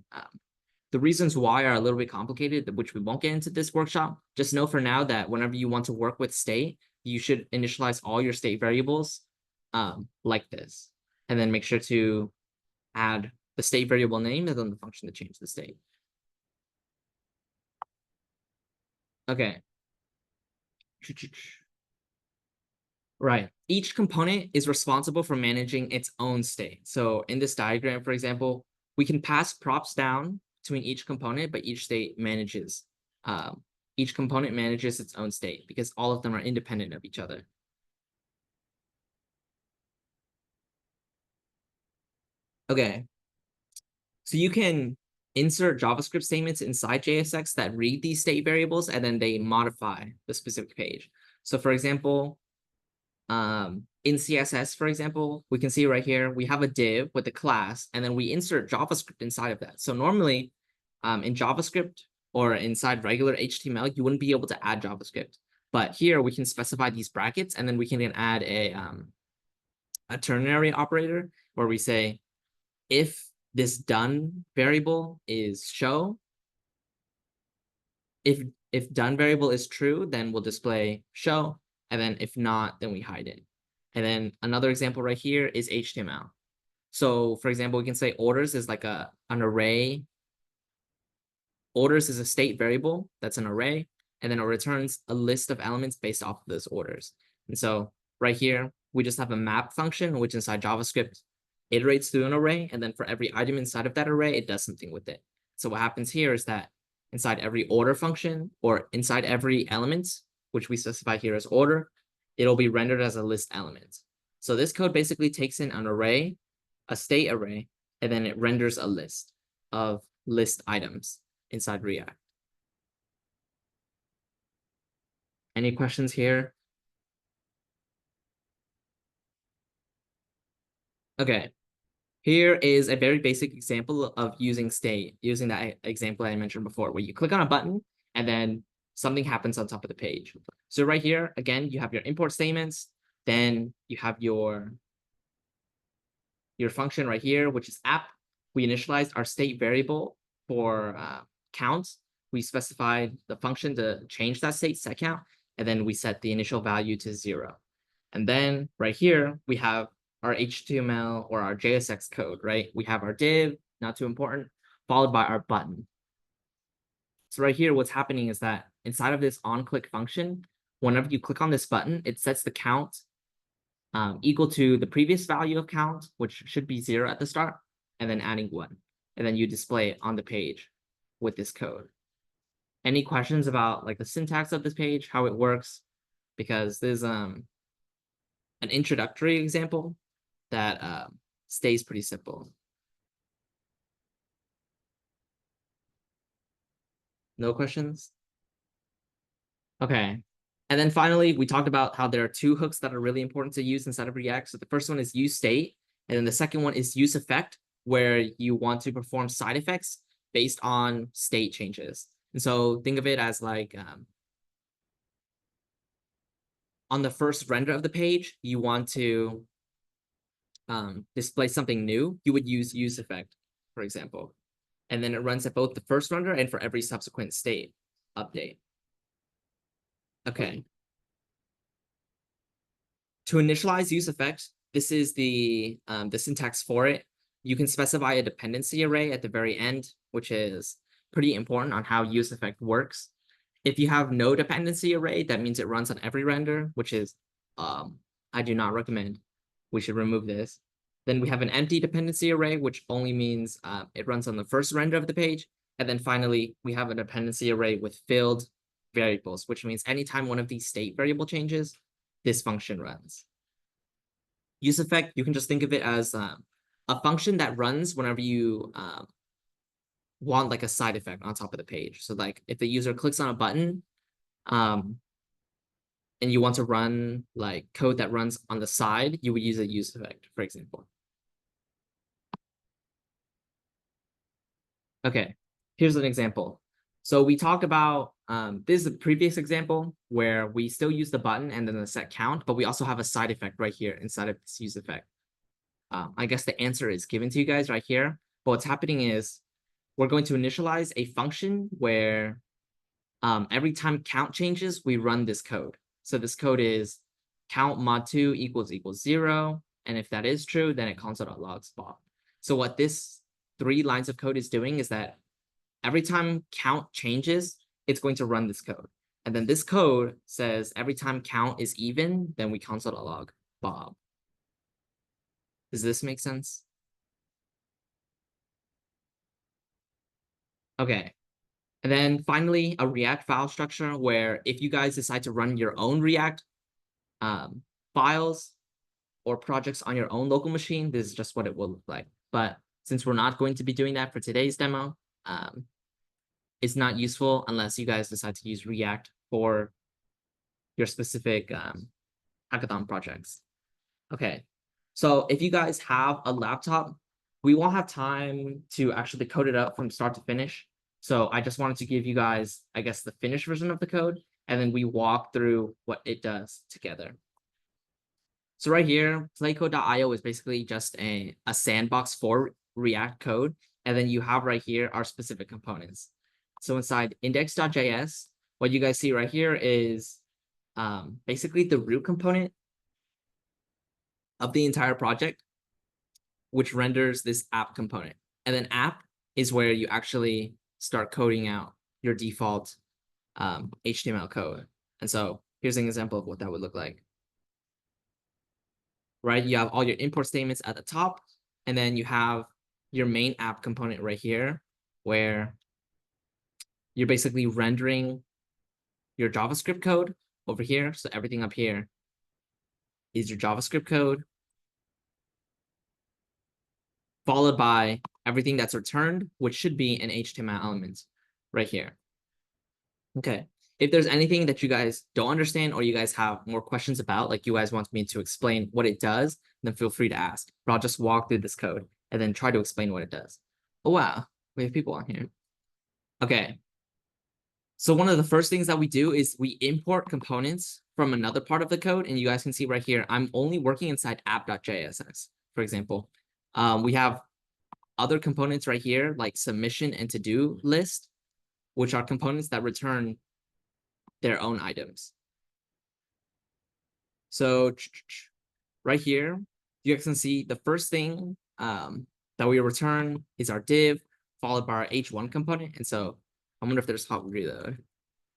the reasons why are a little bit complicated, which we won't get into this workshop. Just know for now that whenever you want to work with state, you should initialize all your state variables like this, and then make sure to add the state variable name and then the function to change the state. Okay. Right. Each component is responsible for managing its own state. So in this diagram, for example, we can pass props down between each component, but each component manages its own state because all of them are independent of each other. Okay. So you can insert JavaScript statements inside JSX that read these state variables and then they modify the specific page. So for example, in CSS, for example, we can see right here, we have a div with a class, and then we insert JavaScript inside of that. So normally, In JavaScript or inside regular HTML, you wouldn't be able to add JavaScript. But here we can specify these brackets, and then we can add a ternary operator where we say, if this done variable is show, if done variable is true, then we'll display show, and then if not, then we hide it. And then another example right here is HTML. So for example, we can say orders is like an array. Orders is a state variable that's an array, and then it returns a list of elements based off of those orders. And so right here, we just have a map function, which inside JavaScript iterates through an array, and then for every item inside of that array, it does something with it. So what happens here is that inside every order function, or inside every element, which we specify here as order, it'll be rendered as a list element. So this code basically takes in an array, a state array, and then it renders a list of list items inside React. Any questions here? Okay, here is a very basic example of using state, using that example I mentioned before, where you click on a button and then something happens on top of the page. So right here, again, you have your import statements, then you have your function right here, which is app. We initialized our state variable for count. We specified the function to change that state set count, and then we set the initial value to 0. And then right here, we have our HTML or our JSX code, right? We have our div, not too important, followed by our button. So right here, what's happening is that inside of this onClick function, whenever you click on this button, it sets the count equal to the previous value of count, which should be 0 at the start, and then adding 1. And then you display it on the page with this code. Any questions about like the syntax of this page, how it works? Because there's an introductory example that stays pretty simple. No questions? Okay. And then finally, we talked about how there are 2 hooks that are really important to use inside of React. So the first one is use state, and then the second one is use effect, where you want to perform side effects based on state changes. And so think of it as like on the first render of the page, you want to display something new, you would use effect, for example. And then it runs at both the first render and for every subsequent state update. Okay. To initialize use effect, this is the syntax for it. You can specify a dependency array at the very end, which is pretty important on how use effect works. If you have no dependency array, that means it runs on every render, which is I do not recommend. We should remove this. Then we have an empty dependency array, which only means it runs on the first render of the page. And then finally, we have a dependency array with filled variables, which means anytime one of these state variable changes, this function runs. Use effect, you can just think of it as a function that runs whenever you want like a side effect on top of the page. So like if the user clicks on a button and you want to run like code that runs on the side, you would use a use effect, for example. Okay, here's an example. So we talked about, this is a previous example where we still use the button and then the set count, but we also have a side effect right here inside of this use effect. I guess the answer is given to you guys right here. But what's happening is we're going to initialize a function where every time count changes, we run this code. So this code is count mod2 equals 0. And if that is true, then it console.log spot. So what this 3 lines of code is doing is that every time count changes, it's going to run this code. And then this code says every time count is even, then we console.log Bob. Does this make sense? Okay. And then finally, a React file structure where if you guys decide to run your own React files or projects on your own local machine, this is just what it will look like. But since we're not going to be doing that for today's demo, it's not useful unless you guys decide to use React for your specific hackathon projects. Okay, so if you guys have a laptop, we won't have time to actually code it up from start to finish. So I just wanted to give you guys, I guess, the finished version of the code, and then we walk through what it does together. So right here, playcode.io is basically just a sandbox for React code. And then you have right here our specific components. So inside index.js, what you guys see right here is basically the root component of the entire project, which renders this app component. And then app is where you actually start coding out your default HTML code. And so here's an example of what that would look like. Right, you have all your import statements at the top, and then you have your main app component right here, where you're basically rendering your JavaScript code over here. So everything up here is your JavaScript code, followed by everything that's returned, which should be an HTML element right here. Okay. If there's anything that you guys don't understand or you guys have more questions about, like you guys want me to explain what it does, then feel free to ask. But I'll just walk through this code and then try to explain what it does. Oh, wow. We have people on here. Okay. So one of the first things that we do is we import components from another part of the code. And you guys can see right here, I'm only working inside app.js, for example. We have other components right here, like submission and to-do list, which are components that return their own items. So right here, you guys can see the first thing that we return is our div, followed by our h1 component. And so I wonder if there's hot reload,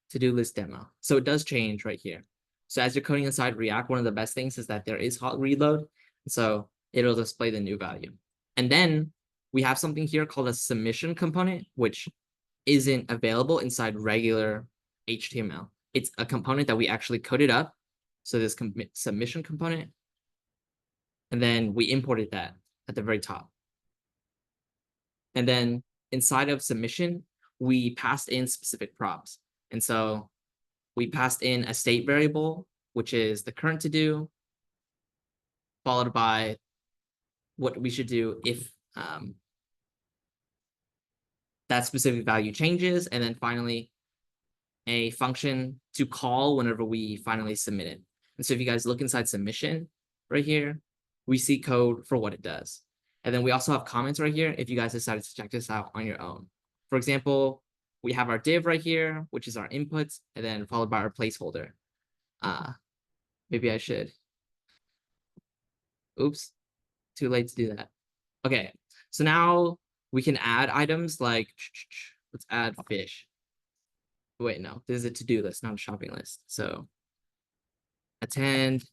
to-do list demo. So it does change right here. So as you're coding inside React, one of the best things is that there is hot reload. So it'll display the new value. And then we have something here called a submission component, which isn't available inside regular HTML. It's a component that we actually coded up. So this submission component, and then we imported that at the very top. And then inside of submission, we passed in specific props. And so we passed in a state variable, which is the current to do, followed by what we should do if that specific value changes. And then finally, a function to call whenever we finally submit it. And so if you guys look inside submission right here, we see code for what it does. And then we also have comments right here if you guys decided to check this out on your own. For example, we have our div right here, which is our inputs, and then followed by our placeholder. Maybe I should. Oops, too late to do that. Okay, so now we can add items like, let's add fish. Wait, no, this is a to-do list, not a shopping list. So attend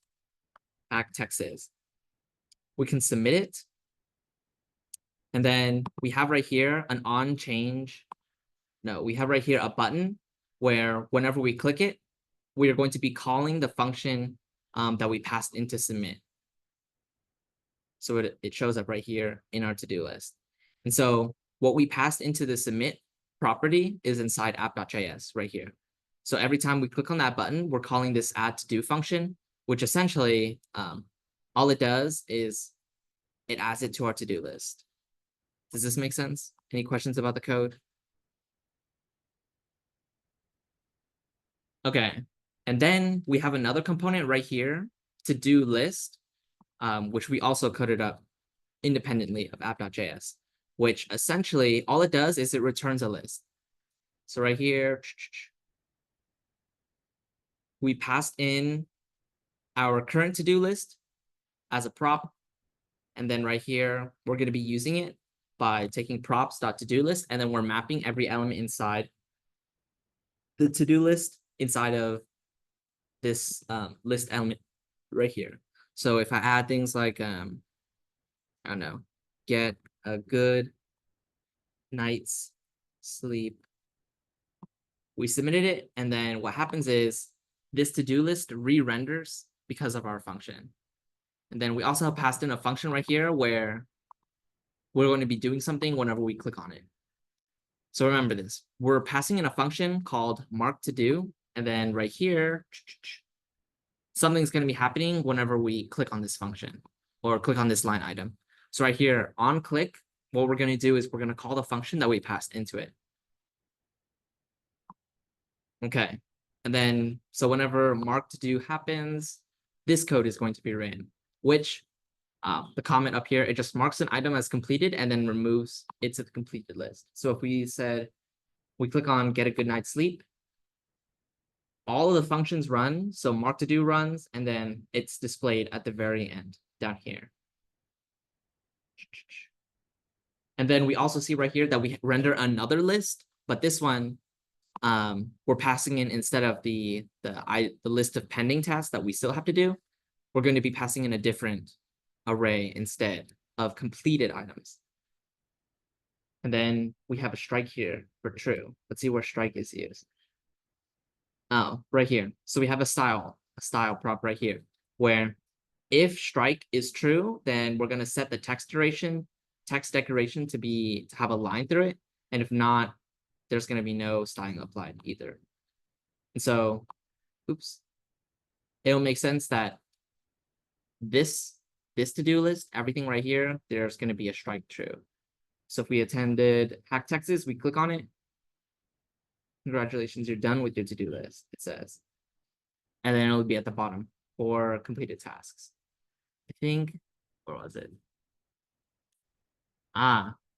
HackTX. We can submit it. And then we have right here an on change. No, we have right here a button where whenever we click it, we are going to be calling the function that we passed into submit. So it shows up right here in our to-do list. And so what we passed into the submit property is inside app.js right here. So every time we click on that button, we're calling this add to do function, which essentially all it does is it adds it to our to-do list. Does this make sense? Any questions about the code? Okay, and then we have another component right here, to-do list, which we also coded up independently of app.js, which essentially all it does is it returns a list. So right here, we passed in our current to-do list as a prop. And then right here, we're going to be using it by taking props.to-do list, and then we're mapping every element inside the to-do list inside of this list element right here. So if I add things like, I don't know, get a good night's sleep, we submitted it, and then what happens is this to-do list re-renders because of our function. And then we also have passed in a function right here where we're going to be doing something whenever we click on it. So remember this, we're passing in a function called mark to do, and then right here, something's going to be happening whenever we click on this function or click on this line item. So right here on click, what we're going to do is we're going to call the function that we passed into it. Okay, and then, so whenever mark to do happens, this code is going to be ran, which the comment up here, it just marks an item as completed and then removes it to the completed list. So if we said, we click on get a good night's sleep, all of the functions run, so mark to do runs, and then it's displayed at the very end down here. And then we also see right here that we render another list, but this one, we're passing in, instead of the list of pending tasks that we still have to do, we're going to be passing in a different array instead of completed items. And then we have a strike here for true. Let's see where strike is used. Oh, right here. So we have a style prop right here, where if strike is true, then we're going to set the text decoration to have a line through it. And if not, there's going to be no styling applied either. And so, oops, it'll make sense that this to-do list, everything right here, there's going to be a strike true. So if we attended HackTX, we click on it. Congratulations, you're done with your to-do list, it says. And then it'll be at the bottom for completed tasks. I think, where was it?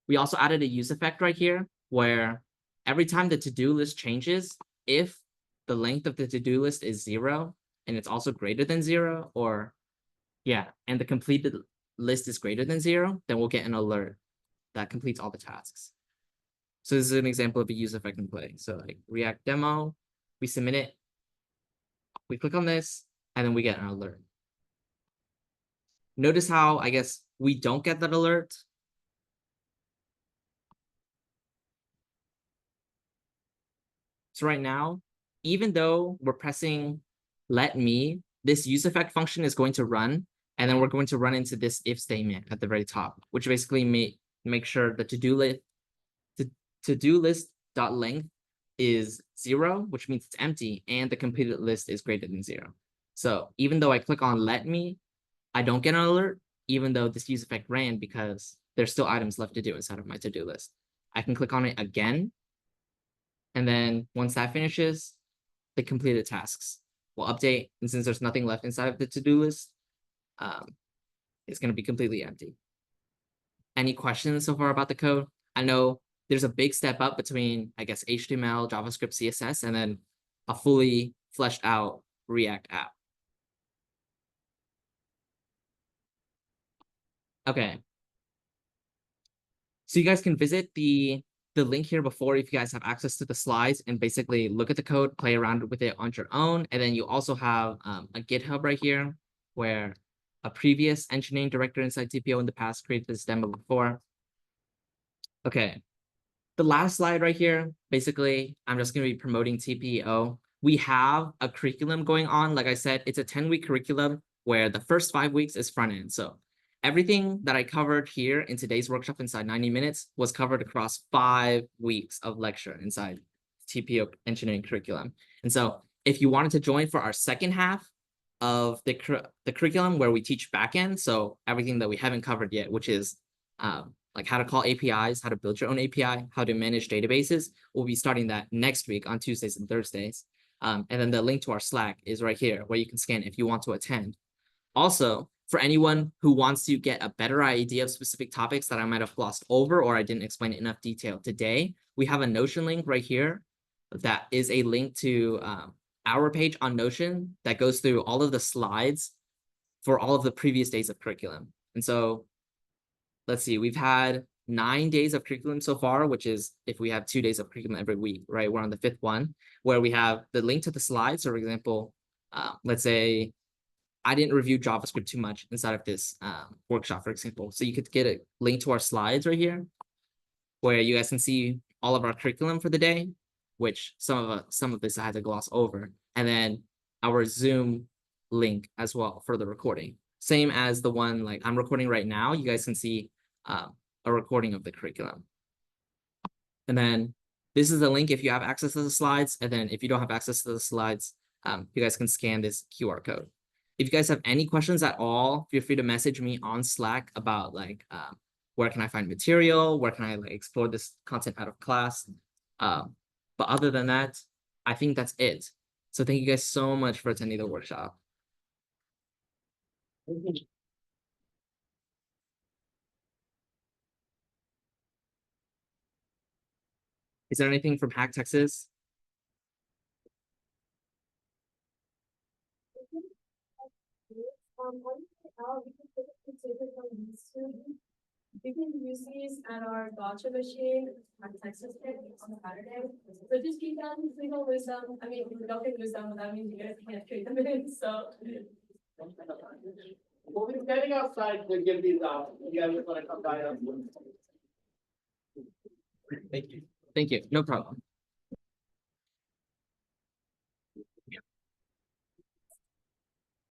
We also added a use effect right here where every time the to-do list changes, if the length of the to-do list is 0 and it's also greater than 0, or and the completed list is greater than 0, then we'll get an alert that completes all the tasks. So this is an example of a use effect in play. So like React demo, we submit it, we click on this, and then we get an alert. Notice how, I guess, we don't get that alert. So right now, even though we're pressing let me, this use effect function is going to run, and then we're going to run into this if statement at the very top, which basically make sure the to-do list dot length is 0, which means it's empty, and the completed list is greater than 0. So even though I click on let me, I don't get an alert, even though this use effect ran, because there's still items left to do inside of my to-do list. I can click on it again, and then once that finishes, the completed tasks will update, and since there's nothing left inside of the to-do list, it's going to be completely empty. Any questions so far about the code? I know there's a big step up between, I guess, HTML, JavaScript, CSS, and then a fully fleshed out React app. Okay. So you guys can visit the link here before if you guys have access to the slides and basically look at the code, play around with it on your own. And then you also have a GitHub right here where a previous engineering director inside TPEO in the past created this demo before. Okay. The last slide right here, basically, I'm just going to be promoting TPEO. We have a curriculum going on. Like I said, it's a 10-week curriculum where the first 5 weeks is front end. So everything that I covered here in today's workshop inside 90 minutes was covered across 5 weeks of lecture inside TPEO engineering curriculum. And so if you wanted to join for our second half of the curriculum where we teach backend, so everything that we haven't covered yet, which is like how to call APIs, how to build your own API, how to manage databases. We'll be starting that next week on Tuesdays and Thursdays. And then the link to our Slack is right here where you can scan if you want to attend. Also, for anyone who wants to get a better idea of specific topics that I might have glossed over or I didn't explain in enough detail today, we have a Notion link right here. That is a link to our page on Notion that goes through all of the slides for all of the previous days of curriculum. And so let's see, we've had 9 days of curriculum so far, which is if we have 2 days of curriculum every week, right? We're on the 5th one, where we have the link to the slides. So for example, let's say I didn't review JavaScript too much inside of this workshop, for example. So you could get a link to our slides right here, where you guys can see all of our curriculum for the day, which some of this I had to gloss over, and then our Zoom link as well for the recording. Same as the one like I'm recording right now. You guys can see a recording of the curriculum. And then this is the link if you have access to the slides. And then if you don't have access to the slides, you guys can scan this QR code. If you guys have any questions at all, feel free to message me on Slack about like where can I find material, where can I like explore this content out of class. But other than that, I think that's it. So thank you guys so much for attending the workshop. Is there anything from HackTX? We can use these at our gotcha machine on Texas Tech on Saturday. So just keep them, we don't lose them. I mean, we don't lose them, but that means you guys can't trade them in, so. We'll be standing outside to give these out. You guys just wanna come by us. Thank you. Thank you. No problem.